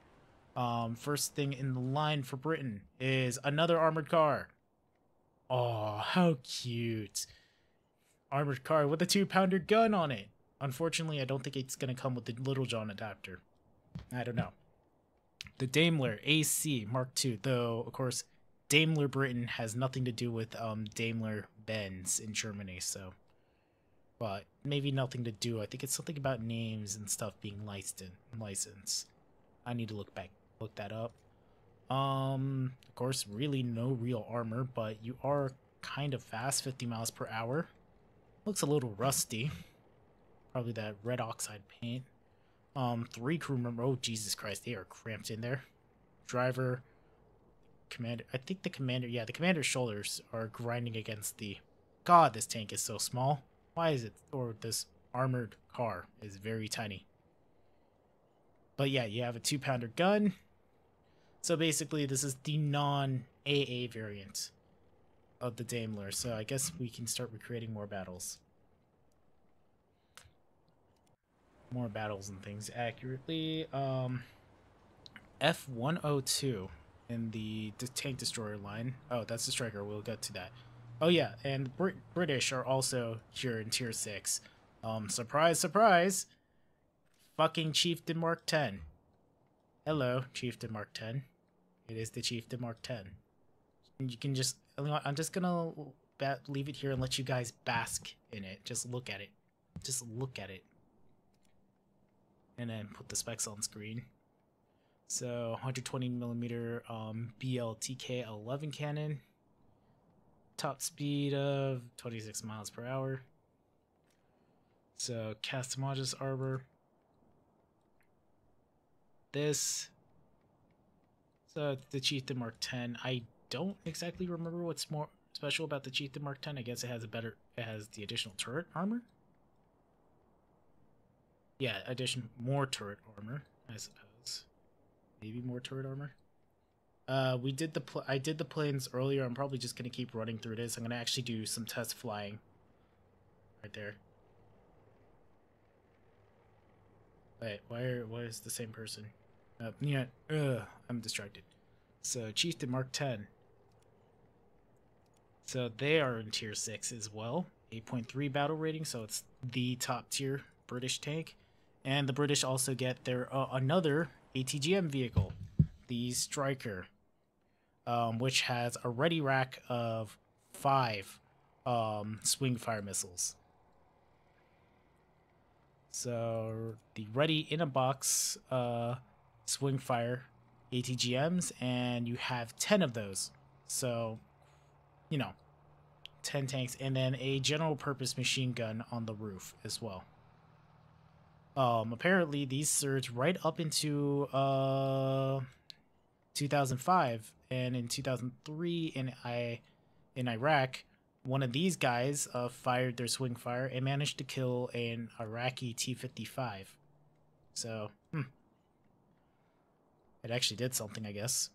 First thing in the line for Britain is another armored car. Oh, how cute. Armored car with a 2-pounder gun on it. Unfortunately, I don't think it's going to come with the Little John adapter. I don't know. The Daimler AC Mark II, though, of course, Daimler Britain has nothing to do with Daimler Benz in Germany, so. But maybe nothing to do. I think it's something about names and stuff being licensed. I need to look that up. Of course, really no real armor, but you are kind of fast, 50 miles per hour. Looks a little rusty. Probably that red oxide paint. 3 crew members. Oh, Jesus Christ, they are cramped in there. Driver, commander. I think the commander, yeah, the commander's shoulders are grinding against the... God, this tank is so small. Why is it, or this armored car is very tiny. But yeah, you have a 2-pounder gun. So basically, this is the non-AA variant of the Daimler. So I guess we can start recreating more battles. More battles and things accurately. F-102 in the tank destroyer line. Oh, that's the striker. We'll get to that. Oh yeah, and British are also here in tier 6. Surprise, surprise. Fucking Chieftain Mark 10. Hello, Chieftain Mark 10. It is the Chieftain Mark 10. And you can just... I'm just gonna leave it here and let you guys bask in it. Just look at it. Just look at it. And then put the specs on screen. So 120mm BLTK 11 cannon. Top speed of 26 miles per hour. So Castamonges armor. So the Chieftain Mark 10. I don't exactly remember what's more special about the Chieftain Mark 10. I guess it has the additional turret armor. Yeah, more turret armor, I suppose. Maybe more turret armor. I did the planes earlier. I'm probably just gonna keep running through this. I'm gonna actually do some test flying. Right there. Wait, why is the same person? Yeah, I'm distracted. So Chieftain Mark 10. So they are in tier 6 as well. 8.3 battle rating, so it's the top tier British tank. And the British also get their another ATGM vehicle, the Striker, which has a ready rack of 5 swing fire missiles. So the ready in a box swing fire ATGMs, and you have 10 of those. So, you know, 10 tanks, and then a general purpose machine gun on the roof as well. Apparently these surged right up into 2005, and in 2003 in Iraq, one of these guys fired their swing fire and managed to kill an Iraqi T-55. So, it actually did something, I guess.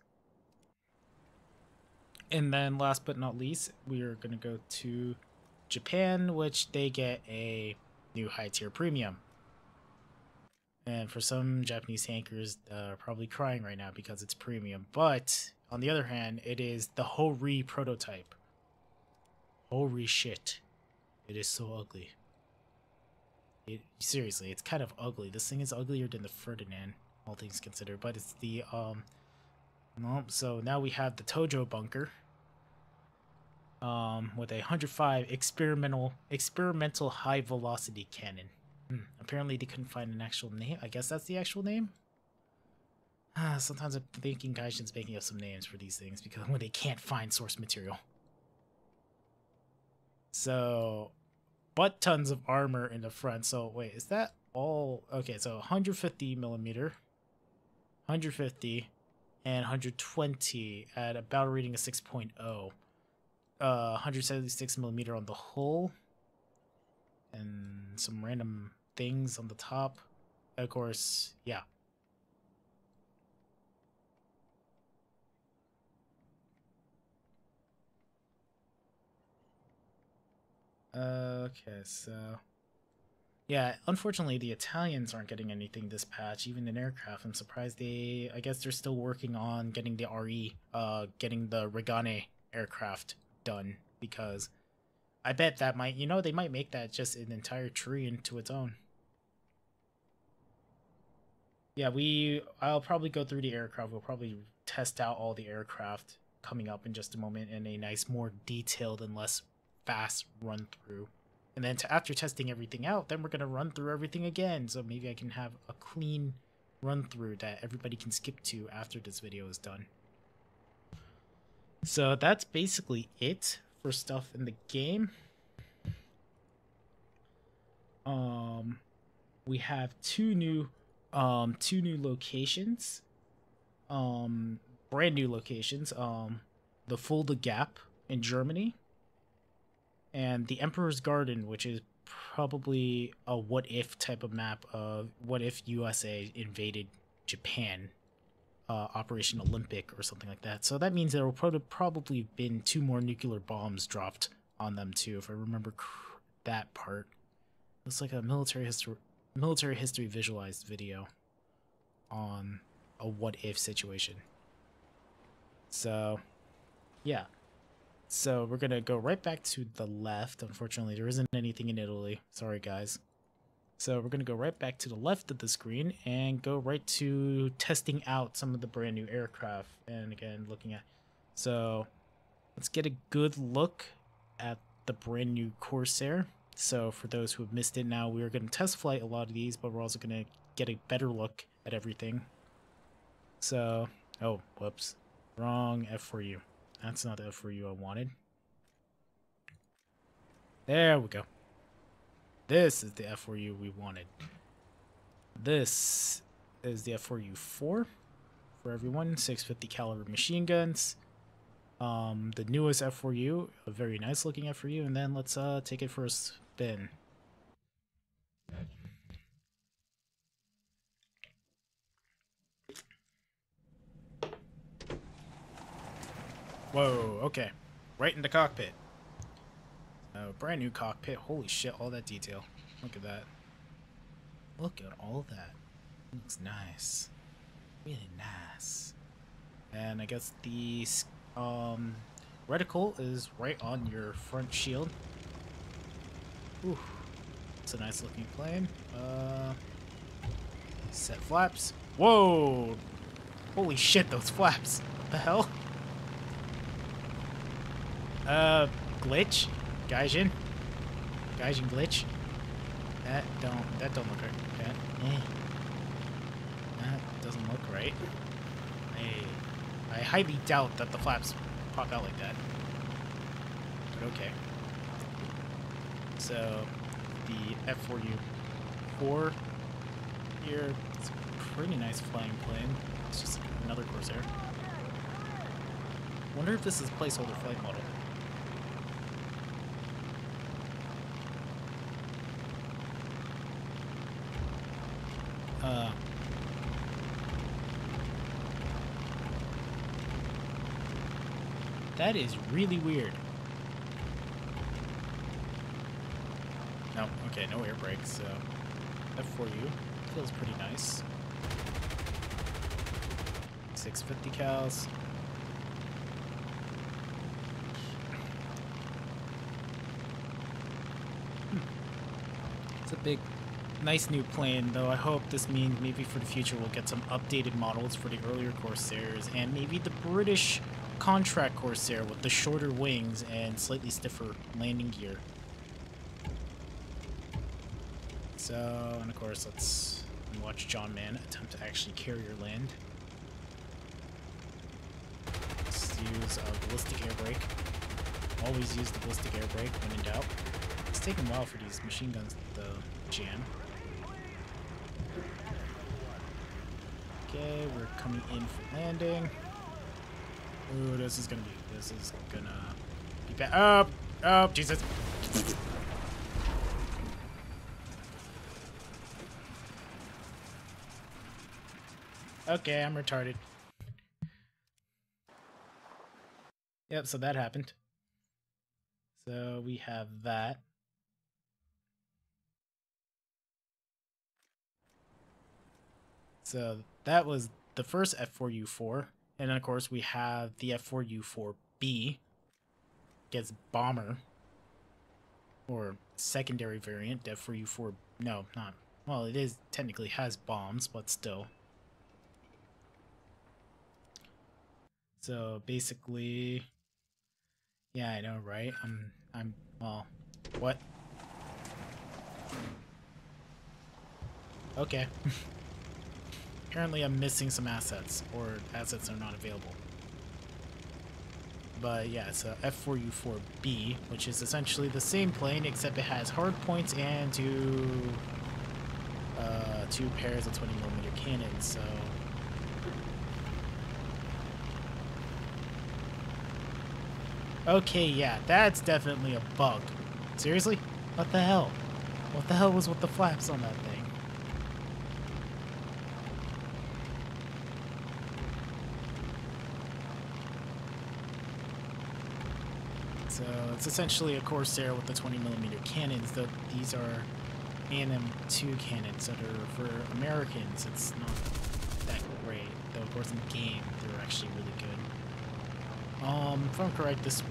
And then last but not least, we are going to go to Japan, which they get a new high tier premium. And for some Japanese tankers, are probably crying right now because it's premium. But on the other hand, it is the Hori prototype. Holy shit. It is so ugly. Seriously, it's kind of ugly. This thing is uglier than the Ferdinand, all things considered. But it's the, so now we have the Tojo bunker. With a 105 experimental high velocity cannon. Apparently they couldn't find an actual name. I guess that's the actual name? Sometimes I'm thinking Gaijin's making up some names for these things because when they can't find source material. So, butt tons of armor in the front. So, wait, is that all? Okay, so 150 millimeter, 150, and 120 at a battle rating of 6.0. 176 millimeter on the hull, and some random things on the top. Of course, yeah. Okay, so yeah, unfortunately the Italians aren't getting anything this patch, even in aircraft. I'm surprised I guess they're still working on getting the RE, getting the Regane aircraft done, because I bet that might, they might make that just an entire tree into its own. Yeah, I'll probably go through the aircraft. We'll probably test out all the aircraft coming up in just a moment in a nice, more detailed and less fast run through. And then after testing everything out, then we're going to run through everything again. So maybe I can have a clean run through that everybody can skip to after this video is done. So that's basically it for stuff in the game. We have two new locations, brand new locations. The Fulda Gap in Germany, and the Emperor's Garden, which is probably a what if type of map of what if USA invaded Japan. Operation Olympic or something like that. So that means there will probably been 2 more nuclear bombs dropped on them too, if I remember that part. It's like a military history visualized video on a what if situation. So yeah, so we're gonna go right back to the left. Unfortunately, there isn't anything in Italy. Sorry guys. So we're going to go right back to the left of the screen and go right to testing out some of the brand new aircraft. And again, looking at... So let's get a good look at the brand new Corsair. So for those who have missed it now, we're going to test flight a lot of these, but we're also going to get a better look at everything. So, oh, whoops. Wrong F4U. That's not the F4U I wanted. There we go. This is the F4U we wanted. This is the F4U4 for everyone. 650 caliber machine guns. The newest F4U, a very nice looking F4U, and then let's take it for a spin. Whoa, okay. Right in the cockpit. Brand new cockpit. Holy shit, all that detail. Look at that. Look at all that. Looks nice. Really nice. And I guess the reticle is right on your front shield. Ooh. It's a nice looking plane. Set flaps. Whoa! Holy shit, those flaps. What the hell? Glitch? Gaijin glitch. That don't look right. That doesn't look right. I highly doubt that the flaps pop out like that. But okay. So the F4U4 here, it's a pretty nice flying plane. It's just another Corsair. Wonder if this is a placeholder flight model. That is really weird. No, okay, no air brakes, so F4U feels pretty nice. 650 cals. It's a big, nice new plane, though I hope this means maybe for the future we'll get some updated models for the earlier Corsairs, and maybe the British contract Corsair with the shorter wings and slightly stiffer landing gear. So, and of course, let's watch John Mann attempt to actually carrier land. Let's use a ballistic air brake. Always use the ballistic air brake when in doubt. It's taking a while for these machine guns to jam. Okay, we're coming in for landing. Ooh, this is gonna be bad. Oh, oh, Jesus. Okay, I'm retarded. Yep, so that happened. So we have that. So that was the first F4U4. And then, of course, we have the F4U4B. Gets bomber. Or secondary variant, F4U4... No, not... Well, it is technically has bombs, but still. So, basically... Yeah, I know, right? Well... What? Okay. Apparently I'm missing some assets, or assets are not available. But yeah, so F4U4B, which is essentially the same plane, except it has hard points and two pairs of 20mm cannons, so... Okay, yeah, that's definitely a bug. Seriously? What the hell? What the hell was with the flaps on that thing? So it's essentially a Corsair with the 20mm cannons, though these are A&M2 cannons that are for Americans. It's not that great, though of course in the game they're actually really good. If I'm correct, this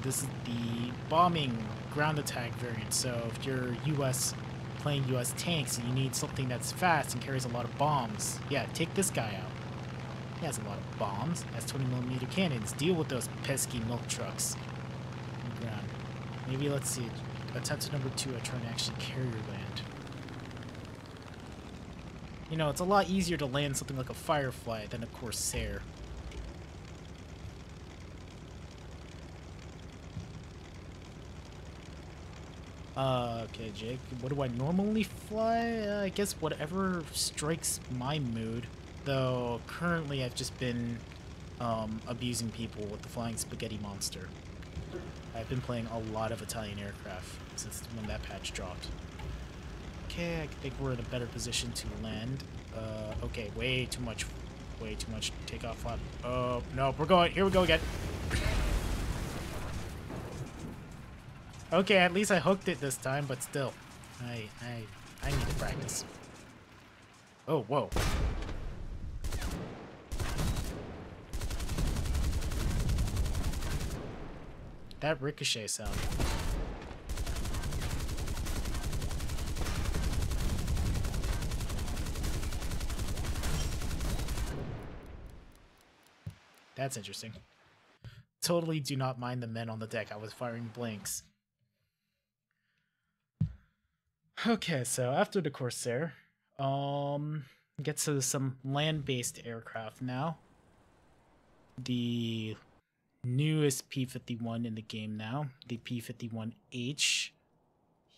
is the bombing ground attack variant. So if you're playing US tanks and you need something that's fast and carries a lot of bombs, yeah, take this guy out. He has a lot of bombs, has 20mm cannons. Deal with those pesky milk trucks. Ground. Maybe let's see. Attempt number 2, I try to actually carrier land. You know, it's a lot easier to land something like a Firefly than a Corsair. Okay, Jake. What do I normally fly? I guess whatever strikes my mood. Though, currently I've just been abusing people with the Flying Spaghetti Monster. I've been playing a lot of Italian aircraft since when that patch dropped. Okay, I think we're in a better position to land. Okay, way too much takeoff flap. Oh, no, here we go again. Okay, at least I hooked it this time, but still. I need to practice. Oh, whoa. That ricochet sound. That's interesting. Totally do not mind the men on the deck. I was firing blanks. Okay, so after the Corsair, get to some land-based aircraft now. The newest P-51 in the game now, the P-51H.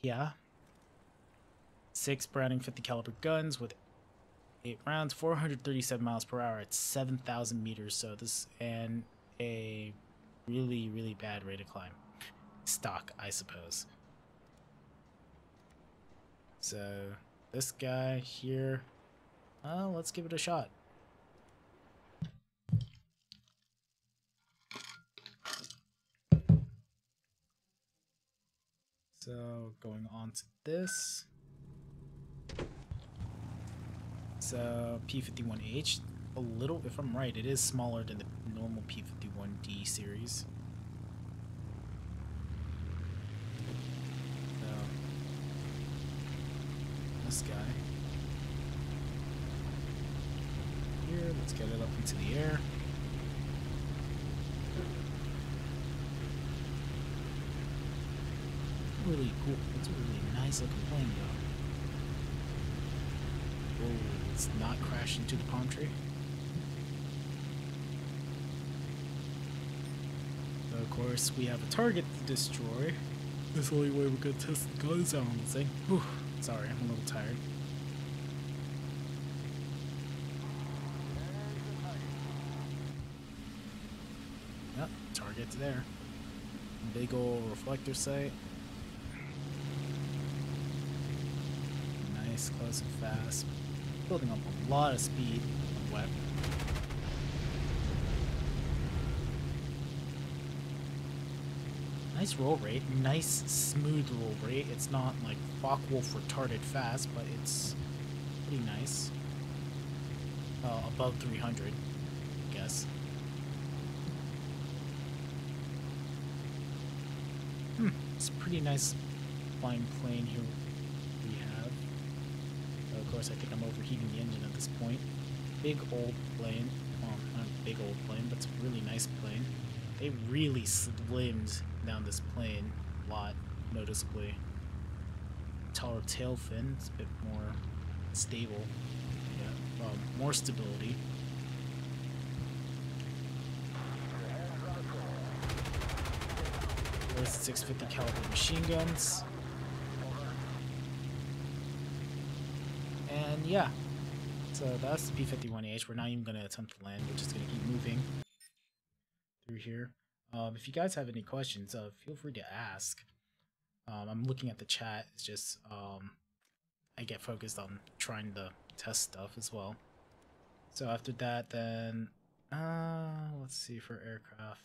Yeah. 6 Browning 50 caliber guns with 8 rounds, 437 miles per hour at 7,000 meters. So this, and a really, really bad rate of climb. Stock, I suppose. So this guy here. Let's give it a shot. So going on to this. So P51H, a little, if I'm right, it is smaller than the normal P51D series. So this guy here, let's get it up into the air. Really cool. It's a really nice looking plane though. Whoa, it's not crashed into the palm tree. So of course we have a target to destroy. That's the only way we're gonna test the guns out on this thing. Whew, sorry, I'm a little tired. Yep, target's there. Big old reflector sight. Nice, close and fast. Building up a lot of speed on wet. Nice roll rate, nice smooth roll rate. It's not like Focke-Wulf retarded fast, but it's pretty nice. Above 300, I guess. It's a pretty nice flying plane here we have. Of course, I think I'm overheating the engine at this point. Big old plane. Well, not a big old plane, but it's a really nice plane. They really slimmed down this plane a lot, noticeably. Taller tail fin, it's a bit more stable. Yeah, more stability. There's 650 caliber machine guns. And yeah, so that's the P51H. We're not even going to attempt to land. We're just going to keep moving through here. If you guys have any questions, feel free to ask. I'm looking at the chat. It's just I get focused on trying to test stuff as well. So after that, then let's see for aircraft.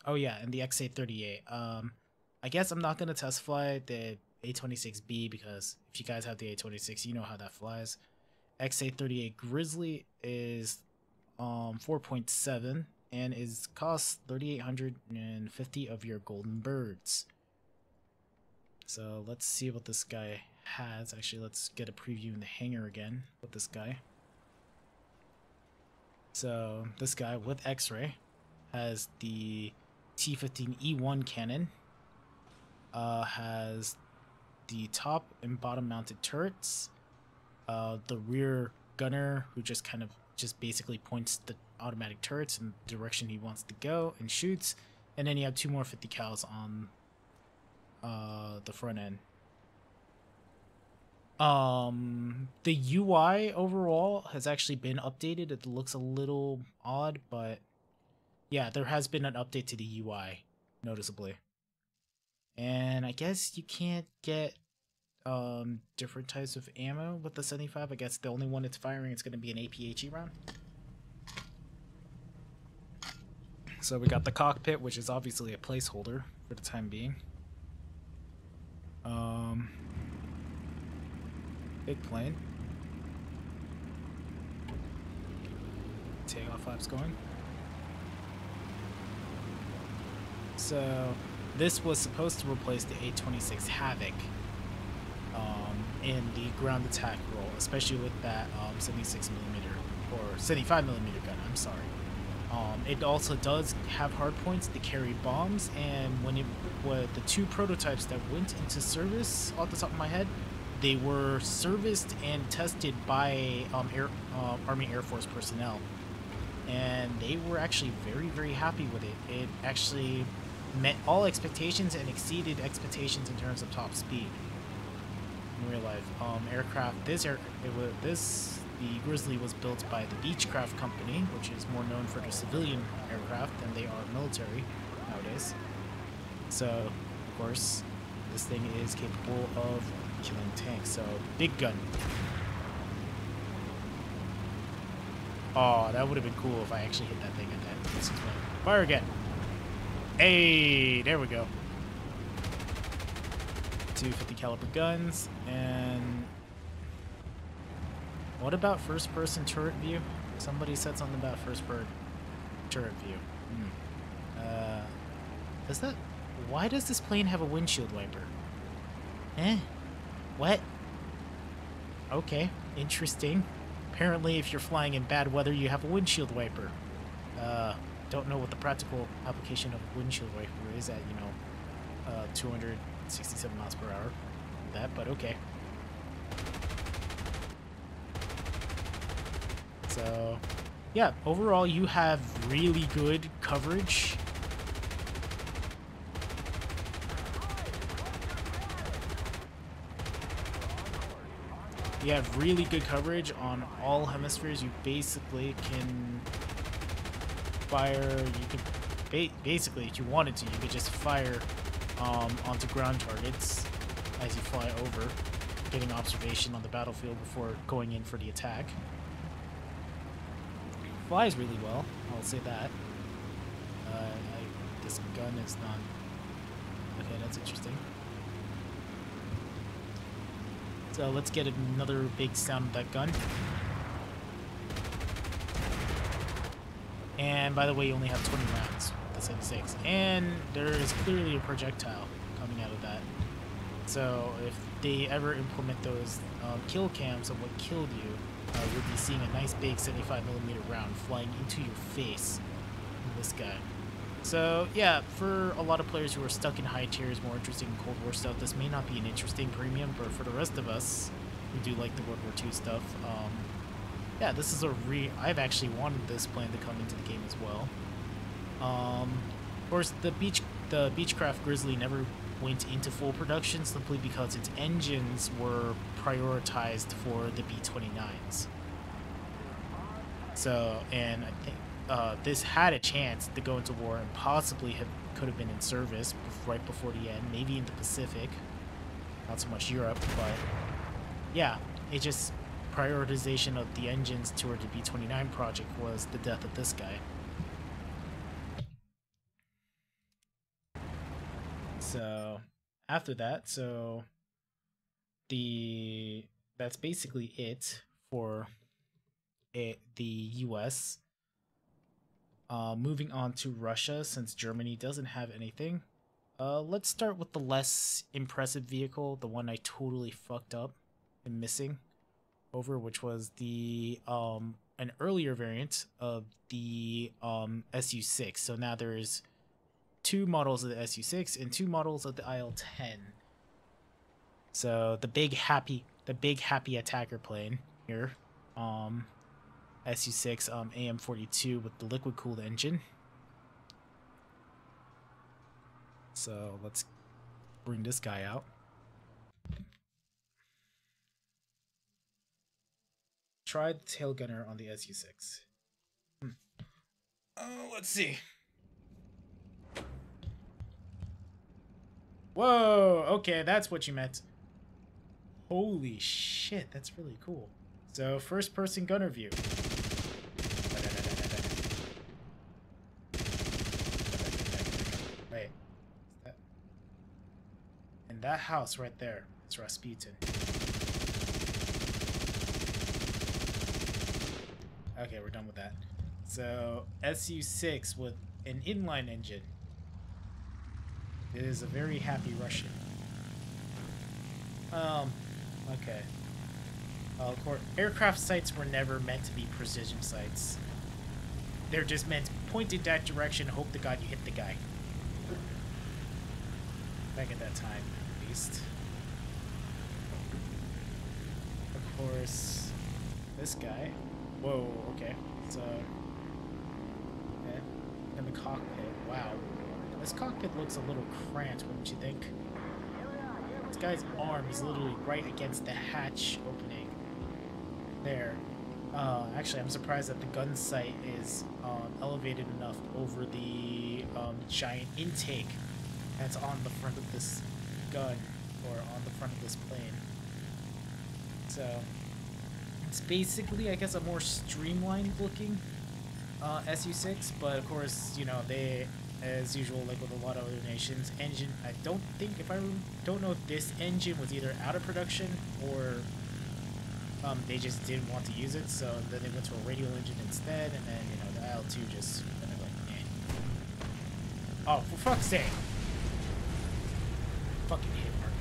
Oh yeah, and the XA38. I guess I'm not gonna test fly the A26B because if you guys have the A26, you know how that flies. XA38 Grizzly is 4.7 and is costs 3,850 of your golden birds. So let's see what this guy has. Actually, let's get a preview in the hangar again with this guy. So this guy with X-ray has the T-15E1 cannon, has the top and bottom mounted turrets, the rear gunner who just basically points the automatic turrets in the direction he wants to go and shoots, and then you have 2 more 50 cals on the front end. The UI overall has actually been updated. It looks a little odd, but yeah, there has been an update to the UI, noticeably. And I guess you can't get different types of ammo with the 75. I guess the only one it's firing is going to be an APHE round. So we got the cockpit, which is obviously a placeholder for the time being. Big plane. Takeoff flaps going. So this was supposed to replace the A26 Havoc in the ground attack role, especially with that 76mm or 75mm gun. I'm sorry. It also does have hard points to carry bombs, and when the 2 prototypes that went into service, off the top of my head, they were serviced and tested by Army Air Force personnel, and they were actually very, very happy with it. It actually met all expectations and exceeded expectations in terms of top speed. In real life, aircraft. The Grizzly was built by the Beechcraft Company, which is more known for their civilian aircraft than they are military nowadays. So, of course, this thing is capable of killing tanks. So big gun. Oh, that would have been cool if I actually hit that thing at that distance. Fire again. Hey, there we go. 250 caliber guns. And what about first person turret view? Somebody said something about first person turret view. Does that... Why does this plane have a windshield wiper? Eh? What? Okay, interesting. Apparently, if you're flying in bad weather, you have a windshield wiper. Don't know what the practical application of a windshield wiper is at, 267 miles per hour. That, but okay. So, yeah, overall, you have really good coverage. You have really good coverage on all hemispheres. You basically can fire, you could basically, if you wanted to, you could just fire onto ground targets as you fly over, getting observation on the battlefield before going in for the attack. Flies really well, I'll say that. This gun is not... Okay, that's interesting. So let's get another big sound of that gun. And by the way, you only have 20 rounds. That's 76. And there is clearly a projectile coming out of that. So if they ever implement those kill cams of what killed you, you'll be seeing a nice big 75mm round flying into your face from this guy. So yeah, for a lot of players who are stuck in high tiers, more interested in Cold War stuff, this may not be an interesting premium, but for the rest of us who do like the World War II stuff, yeah, this is I've actually wanted this plane to come into the game as well. Of course, the Beechcraft Grizzly never went into full production simply because its engines were prioritized for the B-29s. So, and I think this had a chance to go into war and possibly could have been in service right before the end, maybe in the Pacific, not so much Europe, but yeah, it just prioritization of the engines toward the B-29 project was the death of this guy. So after that, that's basically it for the US. Moving on to Russia, since Germany doesn't have anything. Let's start with the less impressive vehicle, the one I totally fucked up and missing over, which was the an earlier variant of the Su-6. So now there's 2 models of the Su-6 and 2 models of the IL-10. So the big happy attacker plane here. Su-6 AM-42 with the liquid-cooled engine. So let's bring this guy out. Try the tail gunner on the Su-6. Let's see. Whoa, okay, that's what you meant. Holy shit, that's really cool. So, first-person gunner view. Wait. And that house right there is Rasputin. Okay, we're done with that. So, Su-6 with an inline engine. It is a very happy Russian. Okay. Of course, aircraft sights were never meant to be precision sights. They're just meant to point in that direction, hope to God you hit the guy. Back at that time, at least. Of course, this guy. Whoa, okay. So, okay. In the cockpit, wow. This cockpit looks a little cramped, wouldn't you think? This guy's arm is literally right against the hatch opening. There. Actually, I'm surprised that the gun sight is elevated enough over the giant intake that's on the front of this gun, or on the front of this plane. So it's basically, I guess, a more streamlined looking SU6, but of course, you know, they, as usual, like with a lot of other nations, engine, I don't think, don't know if this engine was either out of production or they just didn't want to use it, so then they went to a radial engine instead, and then, you know, the IL-2 just kind of like, eh. Oh, for fuck's sake! Fucking hit marker.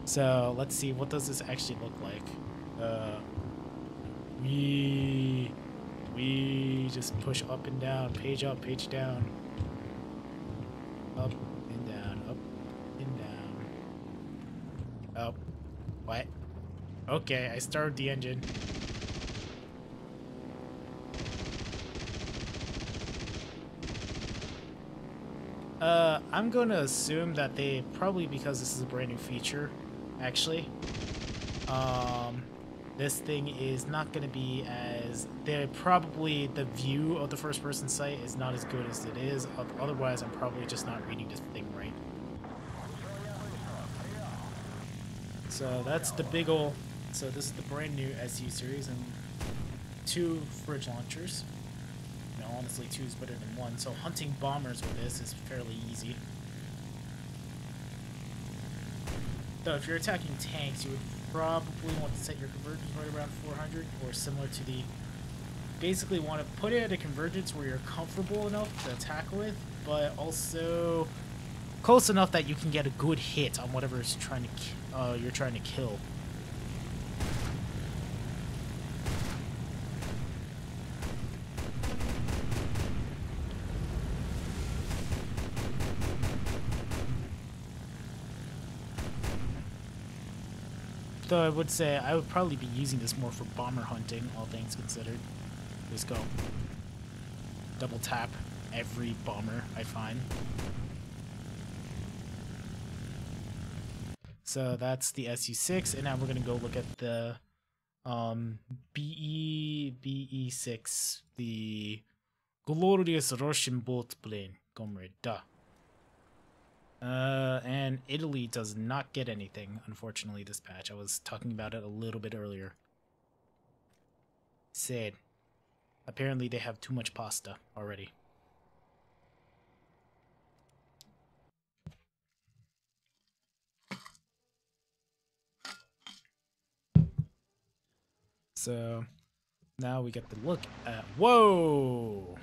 So, let's see, what does this actually look like? We just push up and down, page up, page down. Up and down, up and down. Oh, what? Okay, I started the engine. I'm gonna assume that they probably, because this is a brand new feature, actually, this thing is not gonna be as, probably the view of the first person sight is not as good as it is. Otherwise, I'm probably just not reading this thing right. So that's the big ol', so this is the brand new SU series, and 2 fridge launchers. You know, honestly, 2 is better than 1. So hunting bombers with this is fairly easy. Though if you're attacking tanks, you would probably want to set your convergence right around 400, or similar to the, basically want to put it at a convergence where you're comfortable enough to attack with, but also close enough that you can get a good hit on whatever is trying to you're trying to kill. Though I would say I would probably be using this more for bomber hunting, all things considered. Just go double tap every bomber I find. So that's the SU6, and now we're gonna go look at the BE6, the glorious Russian boat plane, comrade. Duh. And Italy does not get anything, unfortunately, this patch. I was talking about it a little bit earlier. Sad. Apparently they have too much pasta already. So now we get to look at, whoa!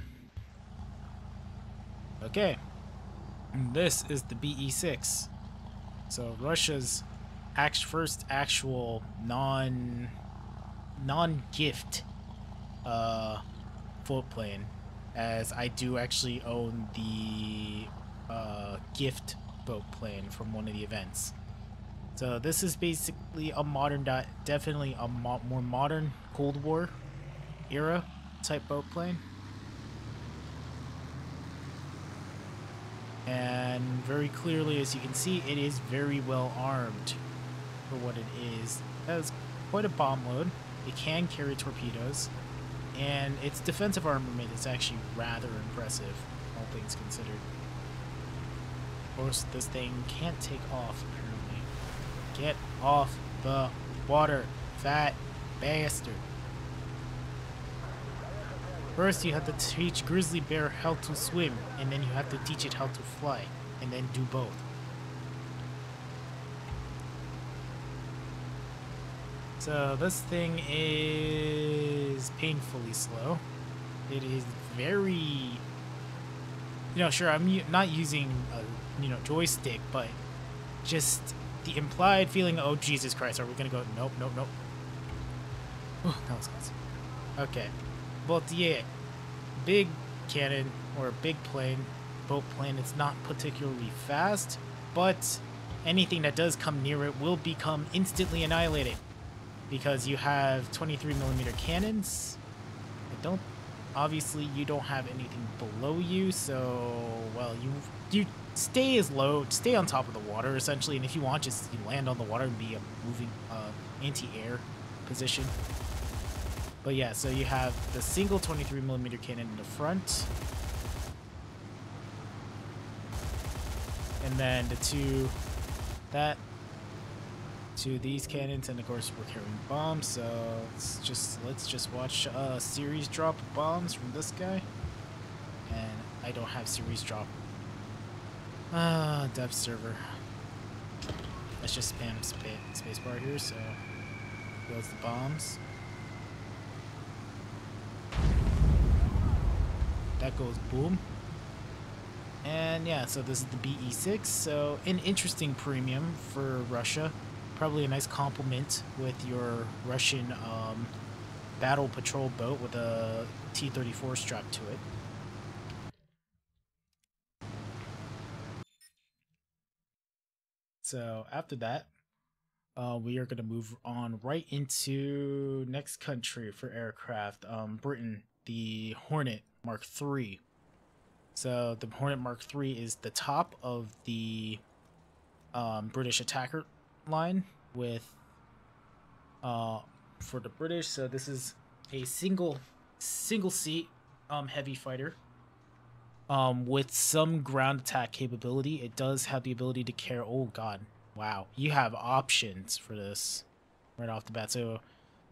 Okay. This is the BE6. So Russia's first actual non-gift float plane, as I do actually own the gift boat plane from one of the events. So this is basically a modern, definitely a more modern Cold War era type boat plane. And very clearly, as you can see, it is very well armed for what it is. It has quite a bomb load. It can carry torpedoes, and its defensive armament is actually rather impressive, all things considered. Of course, this thing can't take off, apparently. Get off the water, fat bastard. First, you have to teach Grizzly Bear how to swim, and then you have to teach it how to fly, and then do both. So this thing is painfully slow. It is very, you know, sure, I'm not using a, you know, joystick, but just the implied feeling, oh Jesus Christ, are we gonna go? Nope, nope, nope. Ooh, that was close. Okay. But yeah, big cannon, or a big plane, boat plane, it's not particularly fast, but anything that does come near it will become instantly annihilated, because you have 23mm cannons. Obviously you don't have anything below you, so, well, you stay on top of the water, essentially, and if you want, just you land on the water and be a moving anti-air position. But yeah, so you have the single 23mm cannon in the front, and then the two to these cannons, and of course we're carrying bombs. So let's just watch a series drop bombs from this guy. And I don't have series drop. Dev server. Let's just spam spacebar here. So goes the bombs. That goes boom. And yeah, so this is the BE6. So an interesting premium for Russia. Probably a nice complement with your Russian battle patrol boat with a T-34 strapped to it. So after that, we are going to move on right into next country for aircraft, Britain, the Hornet Mark III. So the Hornet Mark III is the top of the British attacker line with for the British. So this is a single seat heavy fighter with some ground attack capability. It does have the ability to carry. Oh god, wow! You have options for this right off the bat. So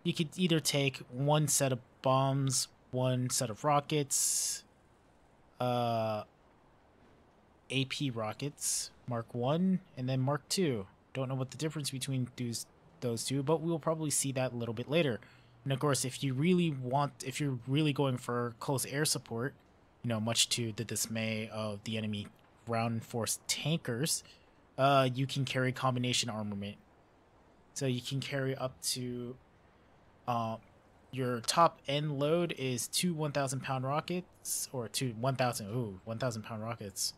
you could either take one set of bombs, one set of rockets, AP rockets, Mark 1 and then Mark 2. Don't know what the difference between those two, but we will probably see that a little bit later. And of course, if you're really going for close air support, you know, much to the dismay of the enemy ground force tankers, you can carry combination armament. So you can carry up to your top end load is 2 1,000-pound rockets, or 1,000-pound rockets.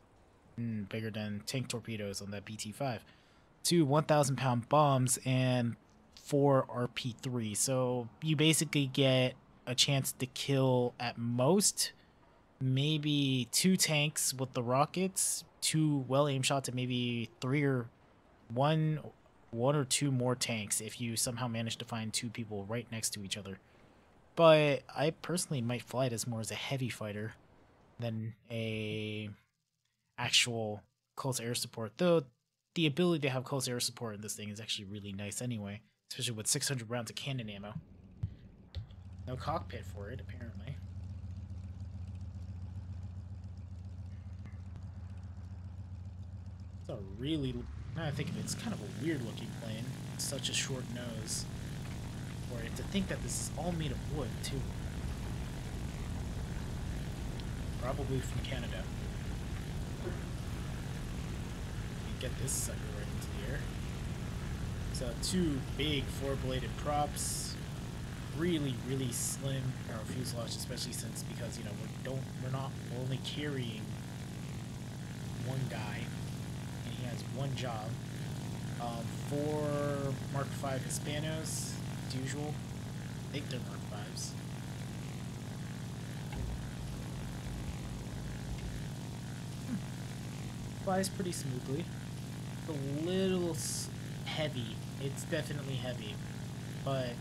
Bigger than tank torpedoes on that BT-5. 2 1,000-pound bombs and 4 RP-3. So you basically get a chance to kill at most maybe 2 tanks with the rockets, 2 well-aimed shots, and maybe 3 or 1 or 2 more tanks if you somehow manage to find 2 people right next to each other. But I personally might fly this more as a heavy fighter than a actual close air support, though the ability to have close air support in this thing is actually really nice anyway, especially with 600 rounds of cannon ammo. No cockpit for it, apparently. It's a really, now I think of it, it's kind of a weird looking plane. It's such a short nose. For it to think that this is all made of wood, too. Probably from Canada. Get this sucker right into the air. So 2 big 4-bladed props, really slim aero fuselage, especially since because we're only carrying one guy and he has one job. 4 Mark V Hispanos, as usual. I think they're Mark Vs. Flies pretty smoothly. A little heavy. It's definitely heavy, but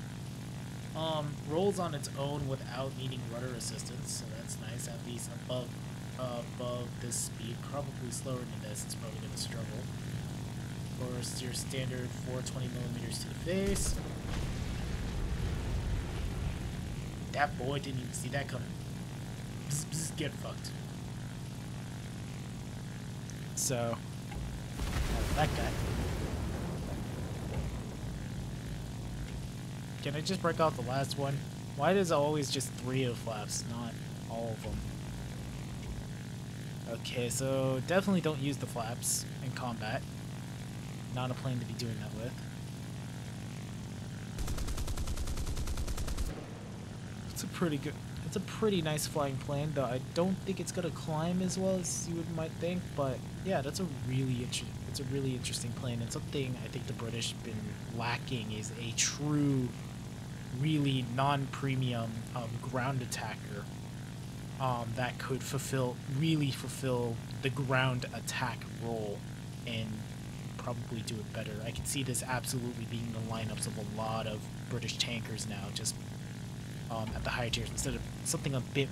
rolls on its own without needing rudder assistance, so that's nice. At least above this speed, probably slower than this. It's probably gonna struggle. Of course, your standard 420mm to the face. That boy didn't even see that coming. Bzz, bzz, get fucked. So. That guy. Can I just break off the last one? Why does it always just 3 of the flaps, not all of them? Okay, so definitely don't use the flaps in combat. Not a plane to be doing that with. It's a pretty nice flying plane, though I don't think it's gonna climb as well as you might think, but yeah, it's a really interesting plane, and something I think the British have been lacking is a true, really non-premium ground attacker that could really fulfill the ground attack role and probably do it better. I can see this absolutely being the lineups of a lot of British tankers now, just at the higher tiers, instead of something a bit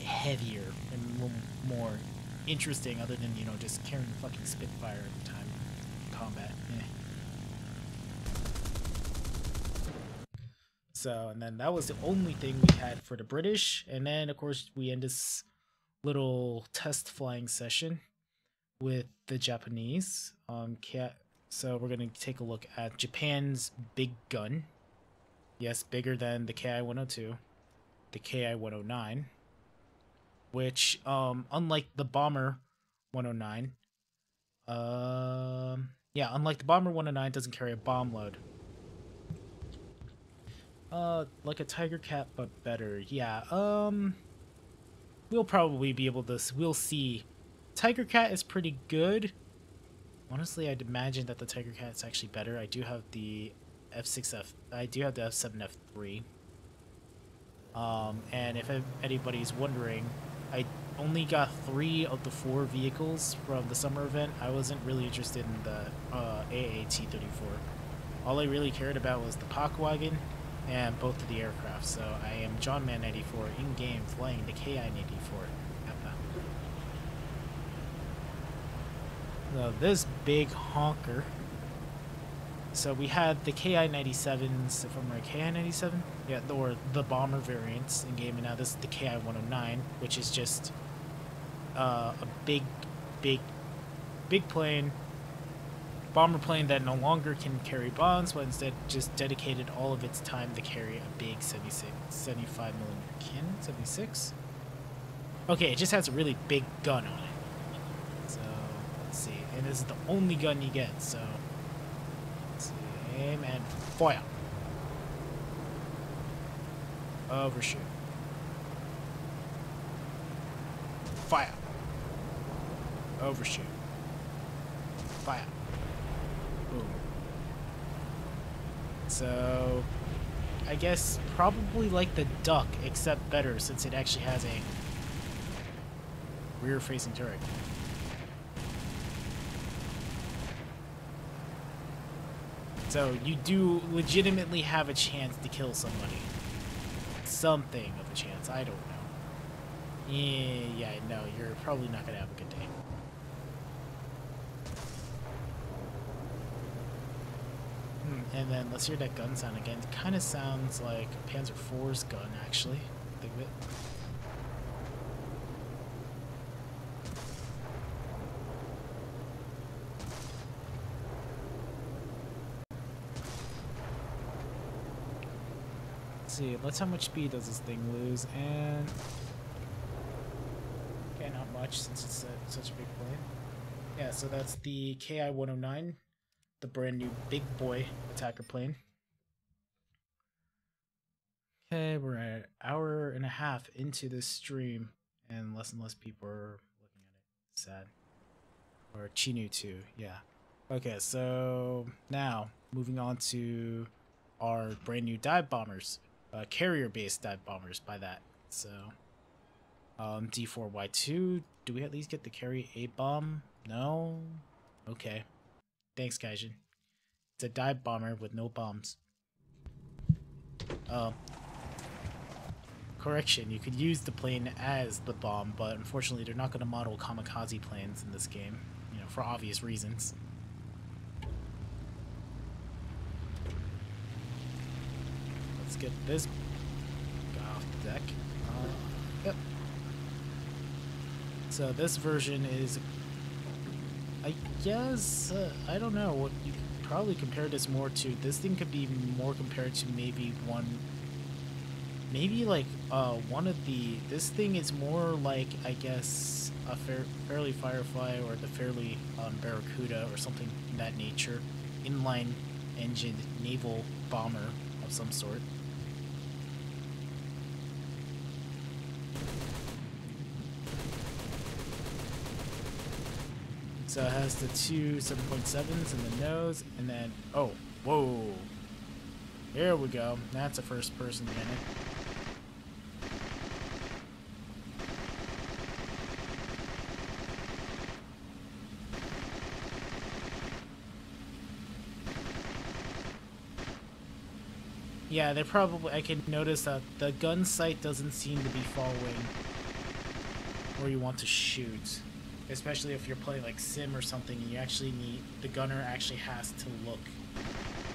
heavier and more interesting, other than just carrying a fucking Spitfire every time in combat. So, and then that was the only thing we had for the British. And then, of course, we end this little test flying session with the Japanese. So we're going to take a look at Japan's big gun. Yes, bigger than the Ki-102, the Ki-109, which, unlike the Bomber 109, unlike the Bomber 109, doesn't carry a bomb load. Like a Tiger Cat, but better. Yeah, we'll probably be able to, we'll see. Tiger Cat is pretty good. Honestly, I'd imagine that the Tiger Cat's actually better. I do have the I do have the F7F3. And if anybody's wondering, I only got 3 of the 4 vehicles from the summer event. I wasn't really interested in the AAT-34. All I really cared about was the Pockwagon and both of the aircraft. So I am John Man 94 in game flying the KI-94. So this big honker. So we had the Ki-97s, if I'm right, Ki-97? Yeah, or the bomber variants in game, and now this is the Ki-109, which is just a big plane, bomber plane that no longer can carry bombs, but instead just dedicated all of its time to carry a big 75mm cannon, 76? Okay, it just has a really big gun on it. So, let's see. And this is the only gun you get, so... Let's see. Aim and fire. Overshoot. Fire. Overshoot. Fire. Boom. So, I guess probably like the Duck, except better since it actually has a rear-facing turret. So you do legitimately have a chance to kill somebody. Something of a chance, I don't know. Yeah, no, you're probably not gonna have a good day. And then let's hear that gun sound again. It kind of sounds like Panzer IV's gun, actually. Think of it. See, let's how much speed does this thing lose, and okay, not much since it's such a big plane. Yeah, so that's the Ki-109, the brand new big boy attacker plane. Okay, we're an hour and a half into this stream, and less people are looking at it. Sad. Or Chinu too, yeah. Okay, so now moving on to our brand new dive bombers. Carrier-based dive bombers by that. So, D4Y2. Do we at least get the carry A-bomb? No? Okay. Thanks, Gaijin. It's a dive bomber with no bombs. Correction, you could use the plane as the bomb, but unfortunately they're not going to model kamikaze planes in this game, you know, for obvious reasons. Let's get this guy off the deck. Yep. So this version is, I guess, I don't know, what you could probably compare this more to. This thing could be more compared to maybe one of the, this thing is more like, I guess, a Fairly Firefly or the Fairly Barracuda or something in that nature. Inline engine naval bomber of some sort. So it has the two 7.7s in the nose, and then, oh, whoa. There we go. That's a first person minute. Yeah, they're probably, I can notice that the gun sight doesn't seem to be following where you want to shoot. Especially if you're playing like Sim or something and you actually need, the gunner actually has to look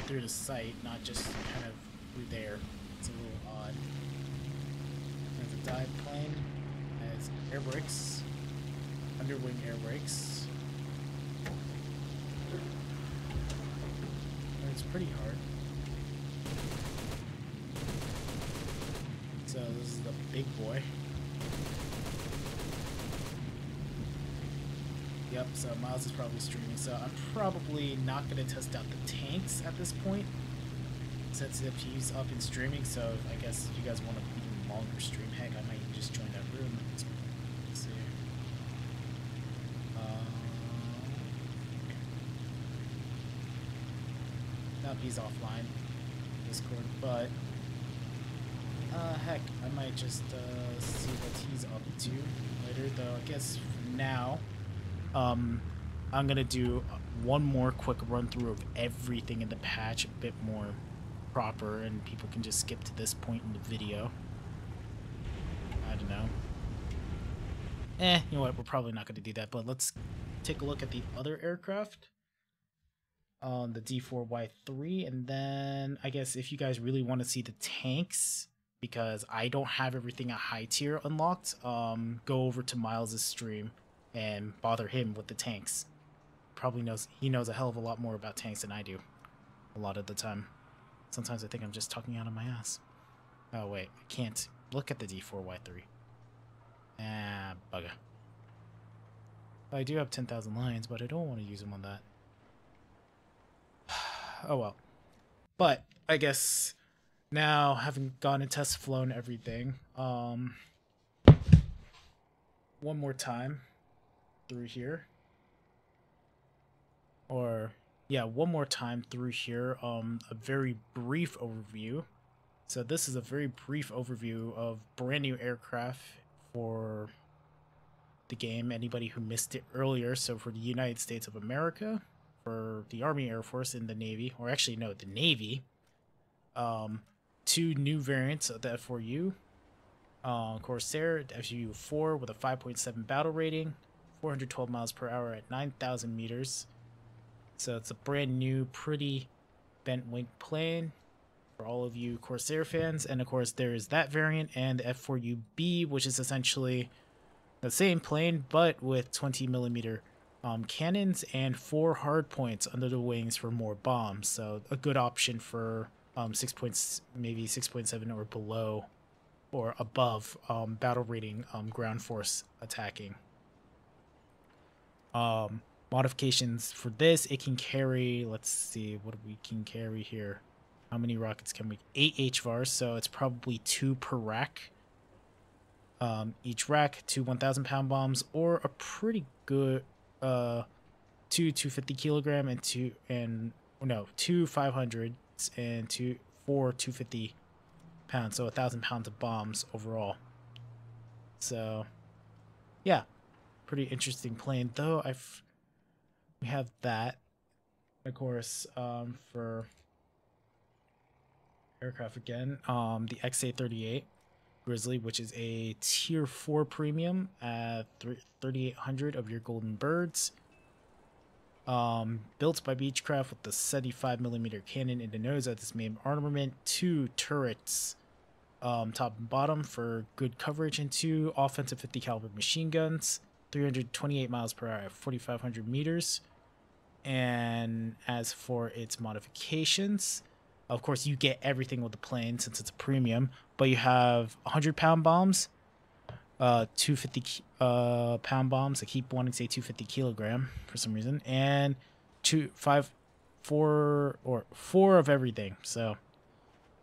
through the sight, not just kind of through there. It's a little odd. There's a dive plane. Has air brakes. Underwing air brakes. It's pretty hard. So this is the big boy. Yep, so Miles is probably streaming, so I'm probably not going to test out the tanks at this point, since he's up and streaming. So I guess if you guys want an even longer stream, heck, I might just join that room. Let's see. Nope, he's offline, Discord, but heck, I might just see what he's up to later, though. I guess for now, I'm gonna do one more quick run through of everything in the patch, a bit more proper, and people can just skip to this point in the video. I don't know. You know what, we're probably not gonna do that, but let's take a look at the other aircraft. The D4Y3, and then I guess if you guys really want to see the tanks, because I don't have everything at high tier unlocked, go over to Miles' stream and bother him with the tanks. He knows a hell of a lot more about tanks than I do a lot of the time. Sometimes I think I'm just talking out of my ass. Oh wait, I can't look at the D4Y3. Ah, bugger. I do have 10,000 lions, but I don't want to use them on that. Oh well. But I guess now, having gone and test flown everything, one more time through here. One more time through here, a very brief overview. So this is a very brief overview of brand new aircraft for the game. Anybody who missed it earlier, so for the United States of America, for the Army, Air Force, and the Navy, or actually no, the Navy, 2 new variants of the F4U. Corsair, the FU4 with a 5.7 battle rating, 412 miles per hour at 9,000 meters. So it's a brand new, pretty bent wing plane for all of you Corsair fans. And of course, there is that variant and the F4UB, which is essentially the same plane, but with 20mm cannons and 4 hard points under the wings for more bombs. So a good option for maybe 6.7 or below or above battle rating ground force attacking. Modifications for this, it can carry, let's see what we can carry here. How many rockets can we? 8 HVARs, so it's probably 2 per rack. Each rack, 2 1,000-pound bombs, or a pretty good 2 250 kilogram and 2 500s and 4 250 pounds, so 1,000 pounds of bombs overall. So yeah, pretty interesting plane, though. We have that, of course, for aircraft again, the XA-38 Grizzly, which is a tier 4 premium at 3,800 of your golden birds. Built by Beechcraft with the 75mm cannon in the nose of this main armament, 2 turrets top and bottom for good coverage, and 2 offensive 50 caliber machine guns, 328 miles per hour at 4,500 meters. And as for its modifications, of course, you get everything with the plane since it's a premium, but you have 100-pound bombs, 250 pound bombs. I keep wanting to say 250 kilogram for some reason, and 4 of everything. So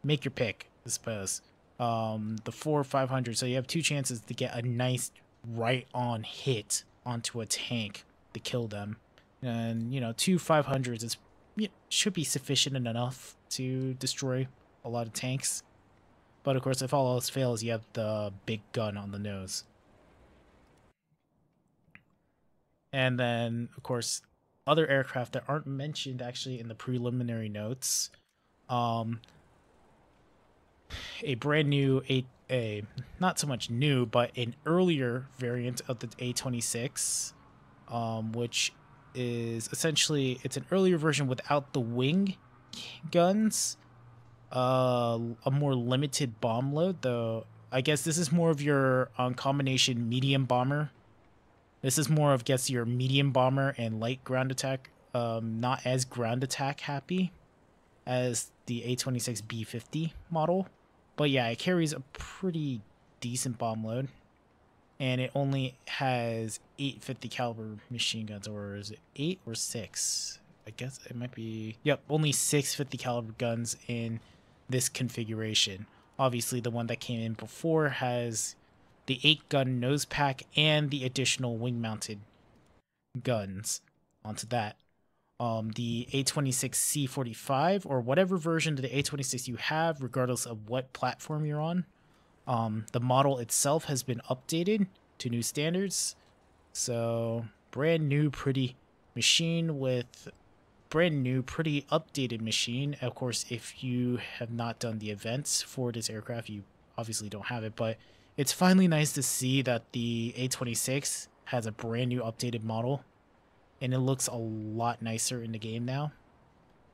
make your pick, I suppose. The 4 500. So you have 2 chances to get a nice right-on hit onto a tank to kill them, and 2 500s is should be sufficient enough to destroy a lot of tanks. But of course, if all else fails, you have the big gun on the nose. And then, of course, other aircraft that aren't mentioned actually in the preliminary notes. A brand new, not so much new, but an earlier variant of the A-26, which is essentially, it's an earlier version without the wing guns, a more limited bomb load, though. I guess this is more of your combination medium bomber. This is more of, guess, your medium bomber and light ground attack. Not as ground attack happy as the A26B50 model. But yeah, it carries a pretty decent bomb load. And it only has 8 50 caliber machine guns, or is it 8 or 6? I guess it might be, yep, only 6 50 caliber guns in this configuration. Obviously, the one that came in before has the 8-gun nose pack and the additional wing-mounted guns onto that. The A26C45, or whatever version of the A26 you have, regardless of what platform you're on, the model itself has been updated to new standards. So, brand new, pretty machine with brand new, pretty updated machine. Of course, if you have not done the events for this aircraft, you obviously don't have it, but it's finally nice to see that the A26 has a brand new updated model, and it looks a lot nicer in the game now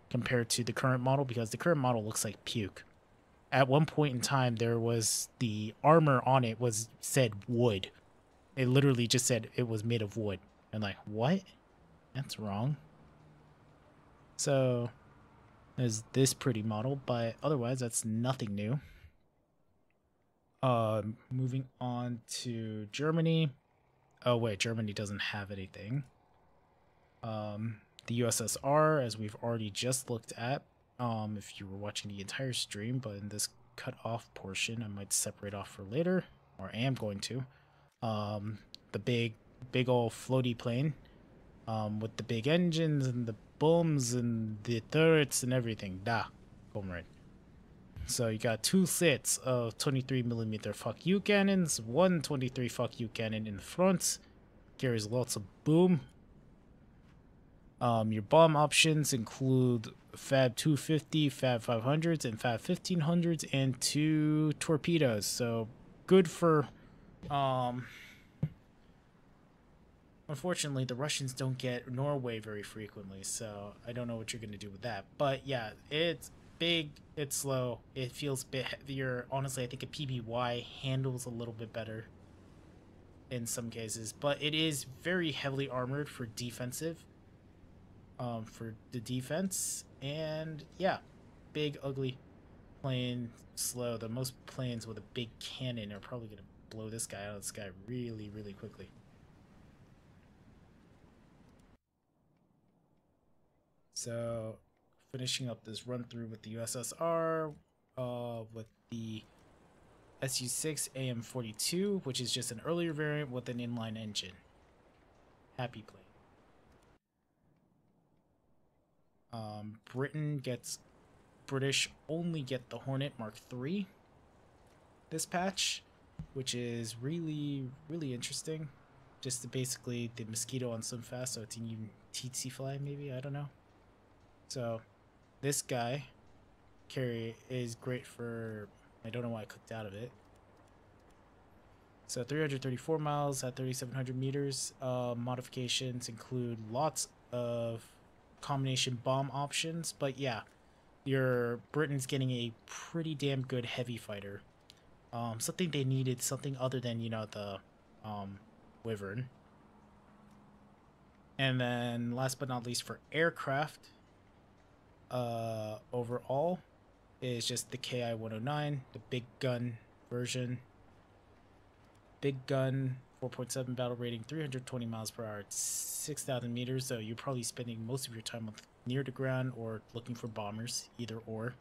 compared to the current model, because the current model looks like puke. At one point in time, there was the armor on it said wood. It literally just said it was made of wood. And like, what? That's wrong. So there's this pretty model, but otherwise that's nothing new. Moving on to Germany. Oh wait, Germany doesn't have anything. The USSR, as we've already just looked at, if you were watching the entire stream, but in this cut off portion, I might separate off for later, or am going to. The big old floaty plane, with the big engines and the booms and the turrets and everything. Da, comrade. So you got 2 sets of 23mm fuck you cannons, one 23 fuck you cannon in the front, carries lots of boom. Your bomb options include Fab 250, Fab 500s, and Fab 1500s, and 2 torpedoes. So good for, unfortunately, the Russians don't get Norway very frequently, so I don't know what you're going to do with that. But yeah, it's big, it's slow, it feels a bit heavier. Honestly, I think a PBY handles a little bit better in some cases, but it is very heavily armored for defensive. For the defense, and yeah, big ugly plane, slow. The most planes with a big cannon are probably gonna blow this guy out of the sky really, really quickly. So, finishing up this run through with the USSR, with the Su-6 AM-42, which is just an earlier variant with an inline engine. Happy plane. British only get the Hornet Mark III this patch, which is really, really interesting. Just basically the Mosquito on some fast, so it's even TT fly, maybe, I don't know. So this guy carry is great for, I don't know why I clicked out of it. So 334 miles at 3,700 meters. Modifications include lots of combination bomb options, but yeah, your Britain's getting a pretty damn good heavy fighter. Something they needed, something other than, you know, the Wyvern. And then last but not least, for aircraft, overall is just the KI-109, the big gun version. Big gun, 4.7 battle rating, 320 miles per hour, 6,000 meters. So you're probably spending most of your time near the ground or looking for bombers, either or.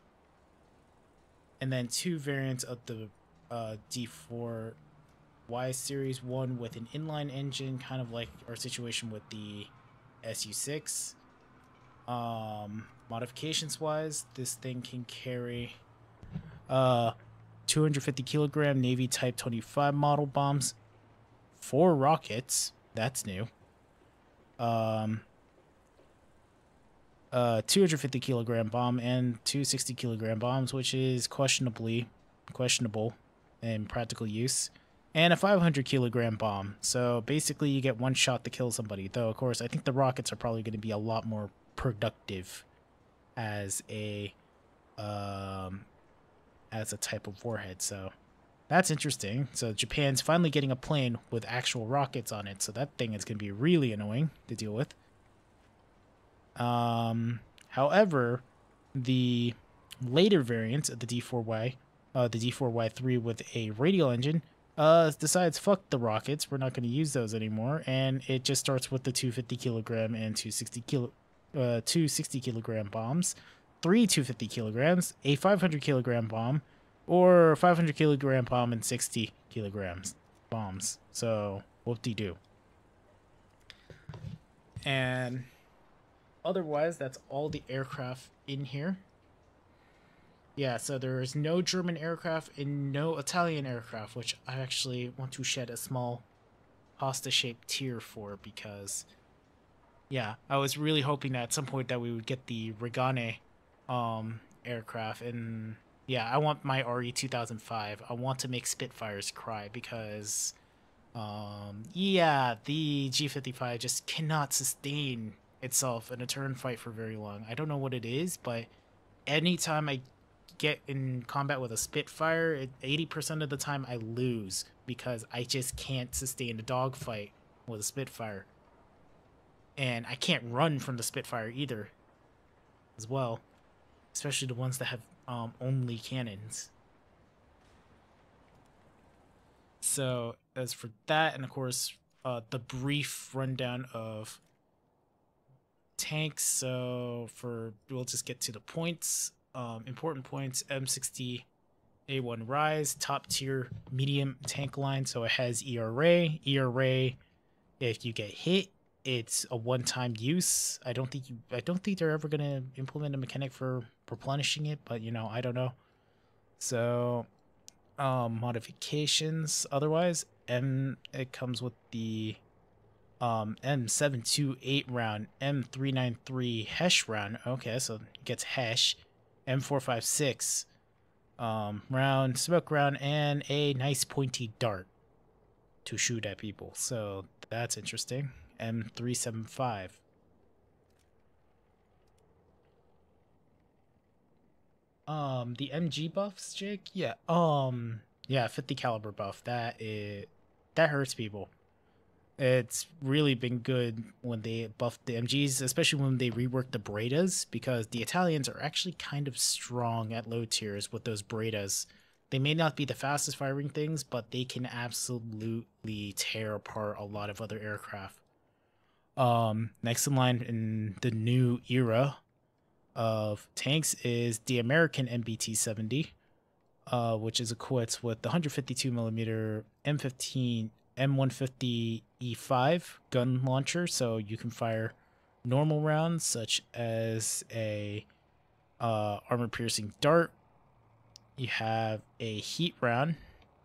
And then 2 variants of the D4Y series, one with an inline engine, kind of like our situation with the Su-6. Modifications wise, this thing can carry 250 kilogram Navy Type 25 model bombs, 4 rockets. That's new. 250 kilogram bomb and 260 kilogram bombs, which is questionable in practical use, and a 500 kilogram bomb. So basically, you get one shot to kill somebody. Though, of course, I think the rockets are probably going to be a lot more productive as a as a type of warhead. So that's interesting. So Japan's finally getting a plane with actual rockets on it. So that thing is going to be really annoying to deal with. However, the later variant of the D4Y, the D4Y3 with a radial engine, decides fuck the rockets. We're not going to use those anymore, and it just starts with the 250 kilogram and 260 kilogram bombs, three 250 kilograms, a 500 kilogram bomb, or 500 kilogram bomb and 60 kilograms bombs. So whoop-de-doo. And otherwise, that's all the aircraft in here. Yeah, so there is no German aircraft and no Italian aircraft, which I actually want to shed a small pasta-shaped tear for, because, yeah, I was really hoping that at some point that we would get the Regane aircraft. And yeah, I want my RE-2005. I want to make Spitfires cry, because yeah, the G-55 just cannot sustain itself in a turn fight for very long. I don't know what it is, but anytime I get in combat with a Spitfire, 80% of the time I lose, because I just can't sustain a dogfight with a Spitfire. And I can't run from the Spitfire either, as well. Especially the ones that have only cannons. So, as for that, and of course, the brief rundown of tanks. So, we'll just get to the points. Important points: M60 A1 Rise, top tier medium tank line. So it has ERA. ERA, if you get hit, it's a one-time use. I don't think they're ever gonna implement a mechanic for replenishing it, but I don't know. So modifications otherwise, it comes with the M728 round, M393 Hesh round. Okay, so it gets Hesh. M456 round, smoke round, and a nice pointy dart to shoot at people. So that's interesting. M375. The MG buffs, Jake? Yeah. Yeah, 50 caliber buff. That hurts people. It's really been good when they buffed the MGs, especially when they reworked the Bredas, because the Italians are actually kind of strong at low tiers with those Bredas. They may not be the fastest firing things, but they can absolutely tear apart a lot of other aircraft. Next in line in the new era of tanks is the American MBT-70, which is equipped with the 152mm M150 E5 gun launcher, so you can fire normal rounds such as a armor piercing dart. You have a heat round,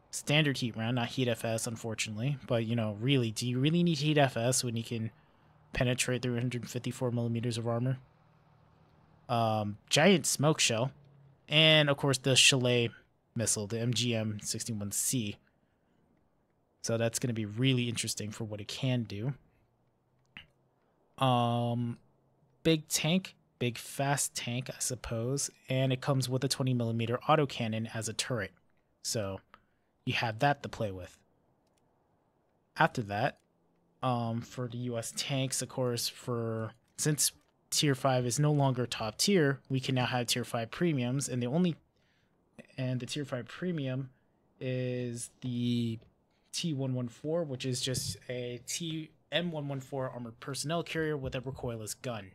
standard heat round, not heat FS, unfortunately. But really, do you really need heat FS when you can penetrate 354mm of armor? Giant smoke shell, and of course the Chalet missile, the MGM-61C. So that's going to be really interesting for what it can do. Big tank, big fast tank, I suppose, and it comes with a 20mm autocannon as a turret. So you have that to play with. After that, for the US tanks, of course, since tier 5 is no longer top tier, we can now have tier 5 premiums, and the tier 5 premium is the T114, which is just a M114 armored personnel carrier with a recoilless gun.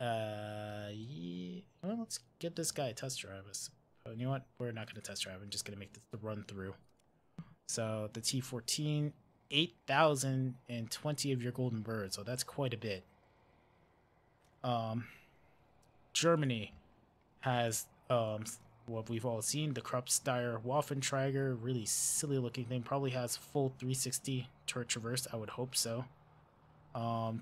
Yeah. Well, let's get this guy a test drive. Oh, you know what? We're not going to test drive. I'm just going to make the run through. So the T14, 8,020 of your golden birds. So that's quite a bit. Germany has what we've all seen, the Kruppsteier Waffenträger, really silly looking thing. Probably has full 360 turret traverse, I would hope so.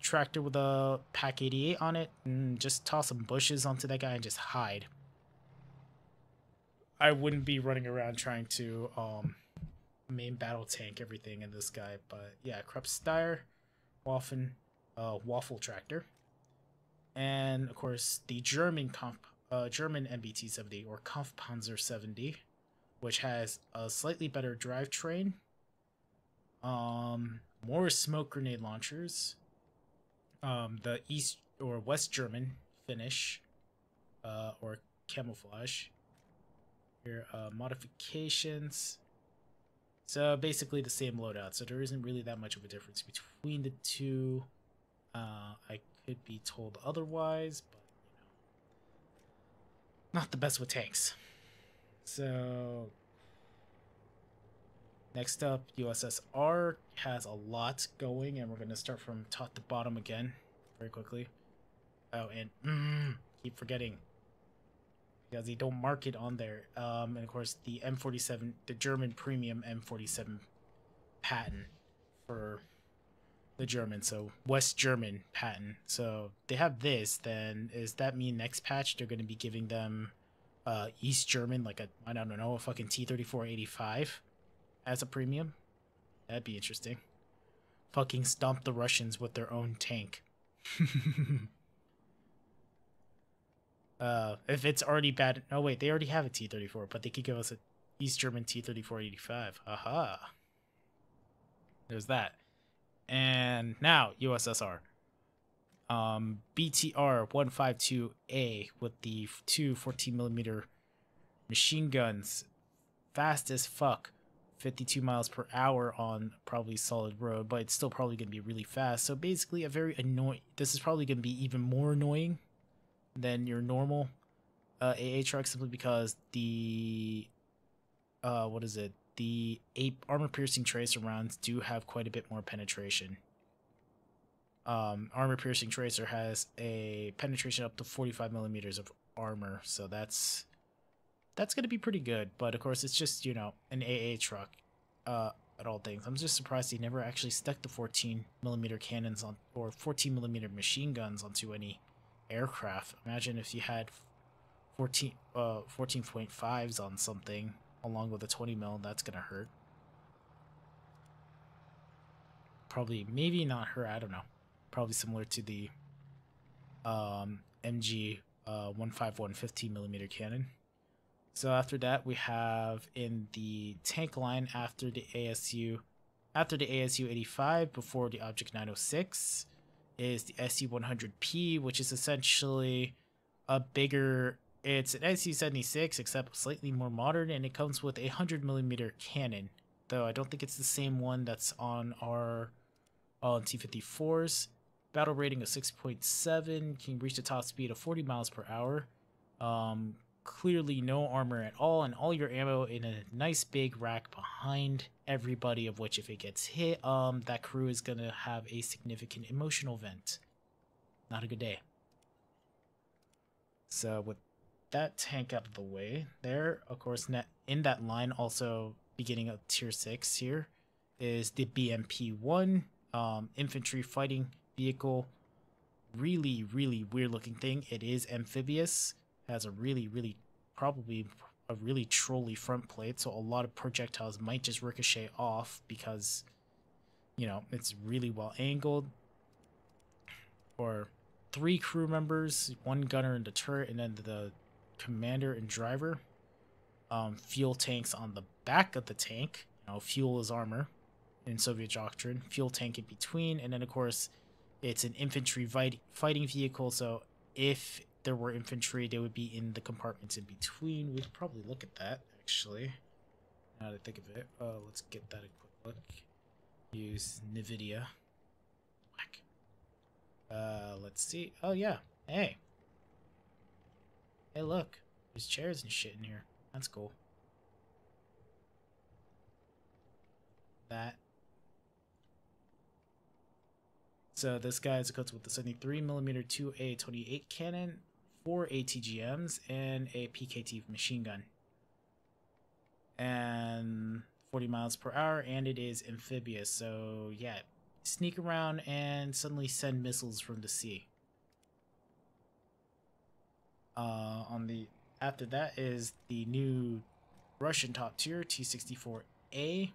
Tractor with a Pack 88 on it, and just toss some bushes onto that guy and just hide. I wouldn't be running around trying to main battle tank everything in this guy, but yeah, Kruppsteier Waffle Tractor. And of course the German German MBT-70 or Kampfpanzer 70, which has a slightly better drivetrain, more smoke grenade launchers, the East or West German finish, or camouflage. Here, modifications. So basically the same loadout. So there isn't really that much of a difference between the two. I could be told otherwise, but not the best with tanks. So next up, USSR has a lot going, and we're going to start from top to bottom again very quickly. Oh, and keep forgetting because they don't mark it on there. And of course, the M47, the German premium M47 patent for the German, so West German patent. So they have this. Then does that mean next patch they're going to be giving them East German, like I don't know, a fucking T-34-85 as a premium? That'd be interesting. Fucking stomp the Russians with their own tank. If it's already bad. Oh wait, they already have a T-34, but they could give us a East German T-34-85. Aha. There's that. And now USSR. BTR 152A with the two 14mm machine guns, fast as fuck, 52 miles per hour on probably solid road, but it's still probably going to be really fast. So basically a very annoying, this is probably going to be even more annoying than your normal AA truck, simply because the the armor piercing tracer rounds do have quite a bit more penetration. Armor piercing tracer has a penetration up to 45mm of armor, so that's gonna be pretty good. But of course, it's just, you know, an AA truck. At all things, I'm just surprised they never actually stuck the 14mm cannons on, or 14mm machine guns onto any aircraft. Imagine if you had 14.5s on something along with a 20mm. That's gonna hurt. Probably, maybe not hurt, I don't know. Probably similar to the MG 151 15mm cannon. So after that, we have in the tank line after the ASU 85, before the Object 906, is the SU 100P, which is essentially a bigger. It's an SU 76 except slightly more modern, and it comes with a 100mm cannon. Though I don't think it's the same one that's on our T-54s. Battle rating of 6.7, can reach the top speed of 40 miles per hour. Clearly no armor at all, and all your ammo in a nice big rack behind everybody, of which if it gets hit, that crew is gonna have a significant emotional event. Not a good day. So with that tank out of the way there, of course, in that line, also beginning of tier 6 here, is the BMP-1 infantry fighting vehicle. Really weird looking thing. It is amphibious, has a probably a really trolly front plate, so a lot of projectiles might just ricochet off because, you know, it's really well angled. Or 3 crew members, 1 gunner in the turret, and then the commander and driver. Fuel tanks on the back of the tank. You know, fuel is armor in Soviet doctrine. Fuel tank in between, and then of course it's an infantry fighting vehicle, so if there were infantry, they would be in the compartments in between. We could probably look at that, actually. Now that I think of it, let's get that a quick look. Use NVIDIA. Whack. Let's see. Oh yeah. Hey, look, there's chairs and shit in here. That's cool. That. So this guy is equipped with the 73mm 2A28 cannon, 4 ATGMs, and a PKT machine gun. And 40 miles per hour, and it is amphibious. So yeah, sneak around and suddenly send missiles from the sea. After that is the new Russian top tier T-64A,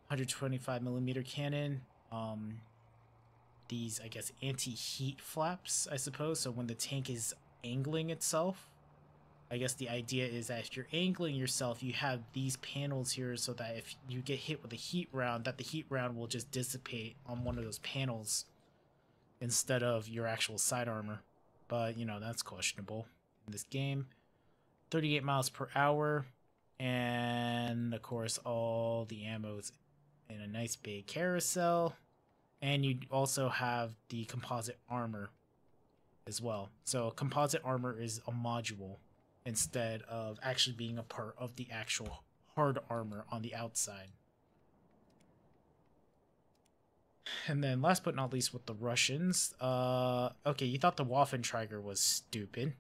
125mm cannon. These, I guess, anti-heat flaps, I suppose, so when the tank is angling itself, I guess the idea is that if you're angling yourself, you have these panels here so that if you get hit with a heat round, that the heat round will just dissipate on one of those panels instead of your actual side armor. But, you know, that's questionable in this game. 38 miles per hour. And, of course, all the ammo's in a nice big carousel. And you also have the composite armor as well. So composite armor is a module instead of actually being a part of the actual hard armor on the outside. And then last but not least with the Russians, okay, you thought the Waffenträger was stupid.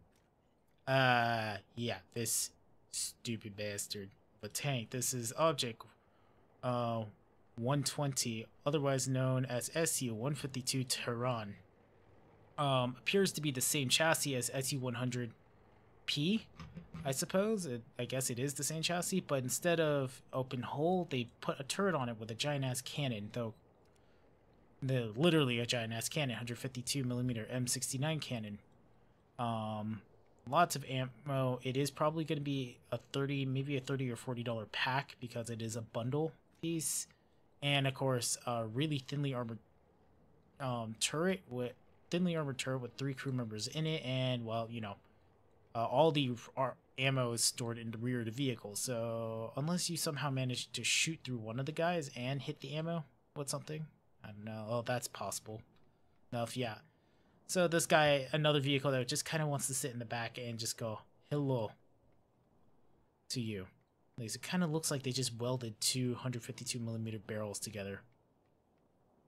Yeah, this stupid bastard of a tank. This is Object 120, otherwise known as SU-152 Tehran. Appears to be the same chassis as SU-100P, I suppose. I guess it is the same chassis, but instead of open hull, they put a turret on it with a giant-ass cannon, though literally a giant-ass cannon, 152mm M69 cannon. Lots of ammo. It is probably going to be a maybe a $30 or $40 pack because it is a bundle piece. And of course, a really thinly armored turret with 3 crew members in it, and well, you know, all the ammo is stored in the rear of the vehicle. So unless you somehow manage to shoot through one of the guys and hit the ammo with something, I don't know. Oh, that's possible. Enough, yeah. So this guy, another vehicle that just kind of wants to sit in the back and just go hello to you. It kind of looks like they just welded 2 152mm barrels together.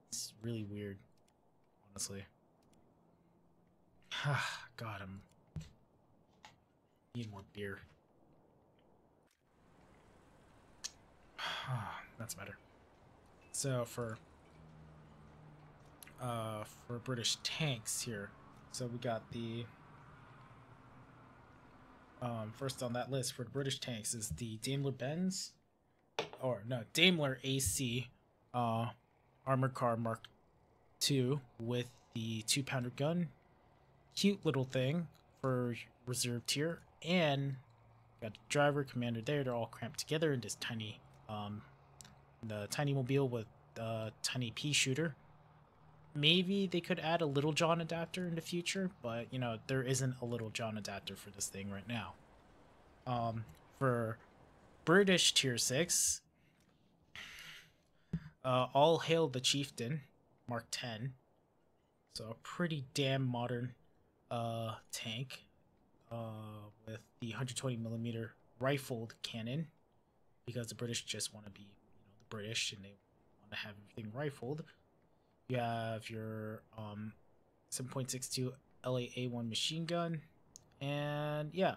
It's really weird, honestly. God, I'm need more beer. That's better. So for British tanks here, so we got the first on that list for the British tanks is the Daimler-Benz, or no, Daimler AC armored car Mark II with the 2-pounder gun. Cute little thing for reserve tier, and got the driver, commander there. They're all cramped together in this tiny, the tiny mobile with the tiny pea shooter. Maybe they could add a Little John adapter in the future, but you know, there isn't a Little John adapter for this thing right now. For British tier 6, all hail the Chieftain Mark 10. So a pretty damn modern tank with the 120mm rifled cannon, because the British just want to be, you know, the British, and they want to have everything rifled. You have your 7.62 LA-A1 machine gun, and yeah,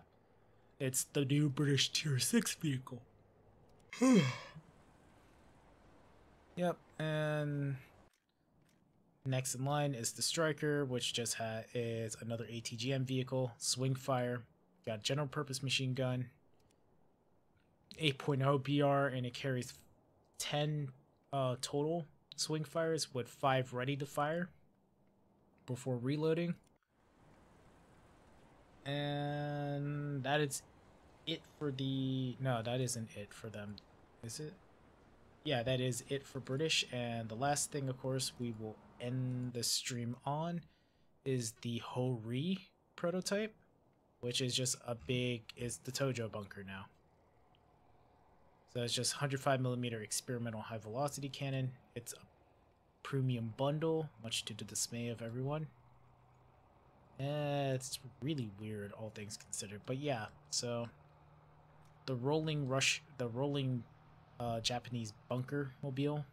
it's the new British tier 6 vehicle. Yep, and next in line is the Striker, which just is another ATGM vehicle, swing fire. Got general purpose machine gun, 8.0 BR, and it carries 10 total swing fires with 5 ready to fire before reloading. And that is it for the... No, that isn't it for them. Is it? Yeah, that is it for British. And the last thing, of course, we will end the stream on is the Ho-Ri prototype, which is just is the Tojo bunker now. So it's just 105mm experimental high velocity cannon. It's a premium bundle, much to the dismay of everyone. It's really weird, all things considered. But yeah, so the rolling Japanese bunker mobile.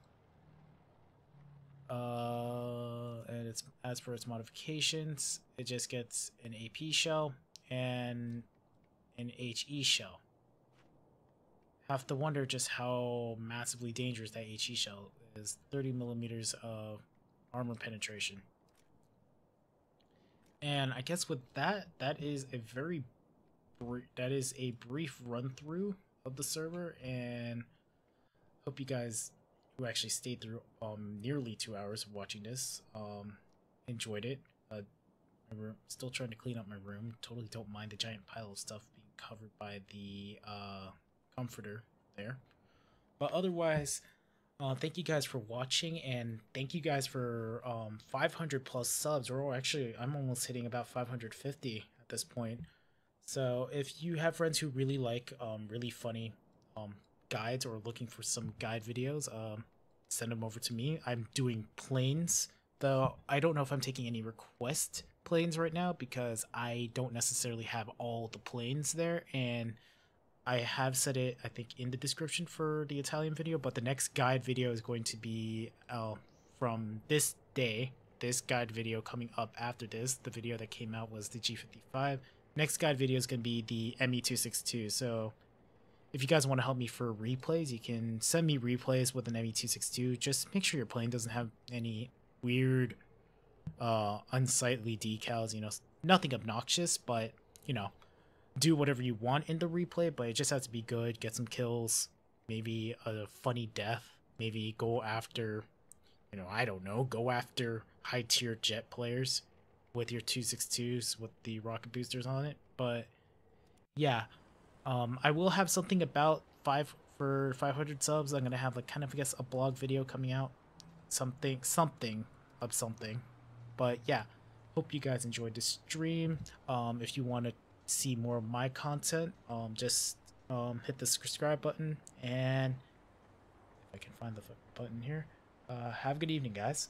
And it's, as for its modifications, it just gets an AP shell and an HE shell. Have to wonder just how massively dangerous that HE shell is. 30mm of armor penetration. And I guess with that is a brief run through of the server, and hope you guys who actually stayed through nearly 2 hours of watching this enjoyed it. Still trying to clean up my room. Totally don't mind the giant pile of stuff being covered by the comforter there. But otherwise, thank you guys for watching, and thank you guys for 500 plus subs. Or actually, I'm almost hitting about 550 at this point. So if you have friends who really like really funny guides or looking for some guide videos, send them over to me. I'm doing planes, though I don't know if I'm taking any request planes right now because I don't necessarily have all the planes there, and I have said it, I think, in the description for the Italian video, but the next guide video is going to be from this day. This guide video coming up after this. The video that came out was the G55. Next guide video is going to be the ME262. So if you guys want to help me for replays, you can send me replays with an ME262. Just make sure your plane doesn't have any weird, unsightly decals. You know, nothing obnoxious, but, you know, do whatever you want in the replay, but it just has to be good. Get some kills, maybe a funny death, maybe go after, you know, I don't know, go after high tier jet players with your 262s with the rocket boosters on it. But yeah, I will have something about 500 subs. I'm gonna have like kind of, I guess, a blog video coming out, something of something. But yeah, hope you guys enjoyed this stream. If you want to see more of my content, just hit the subscribe button, and if I can find the button here, have a good evening, guys.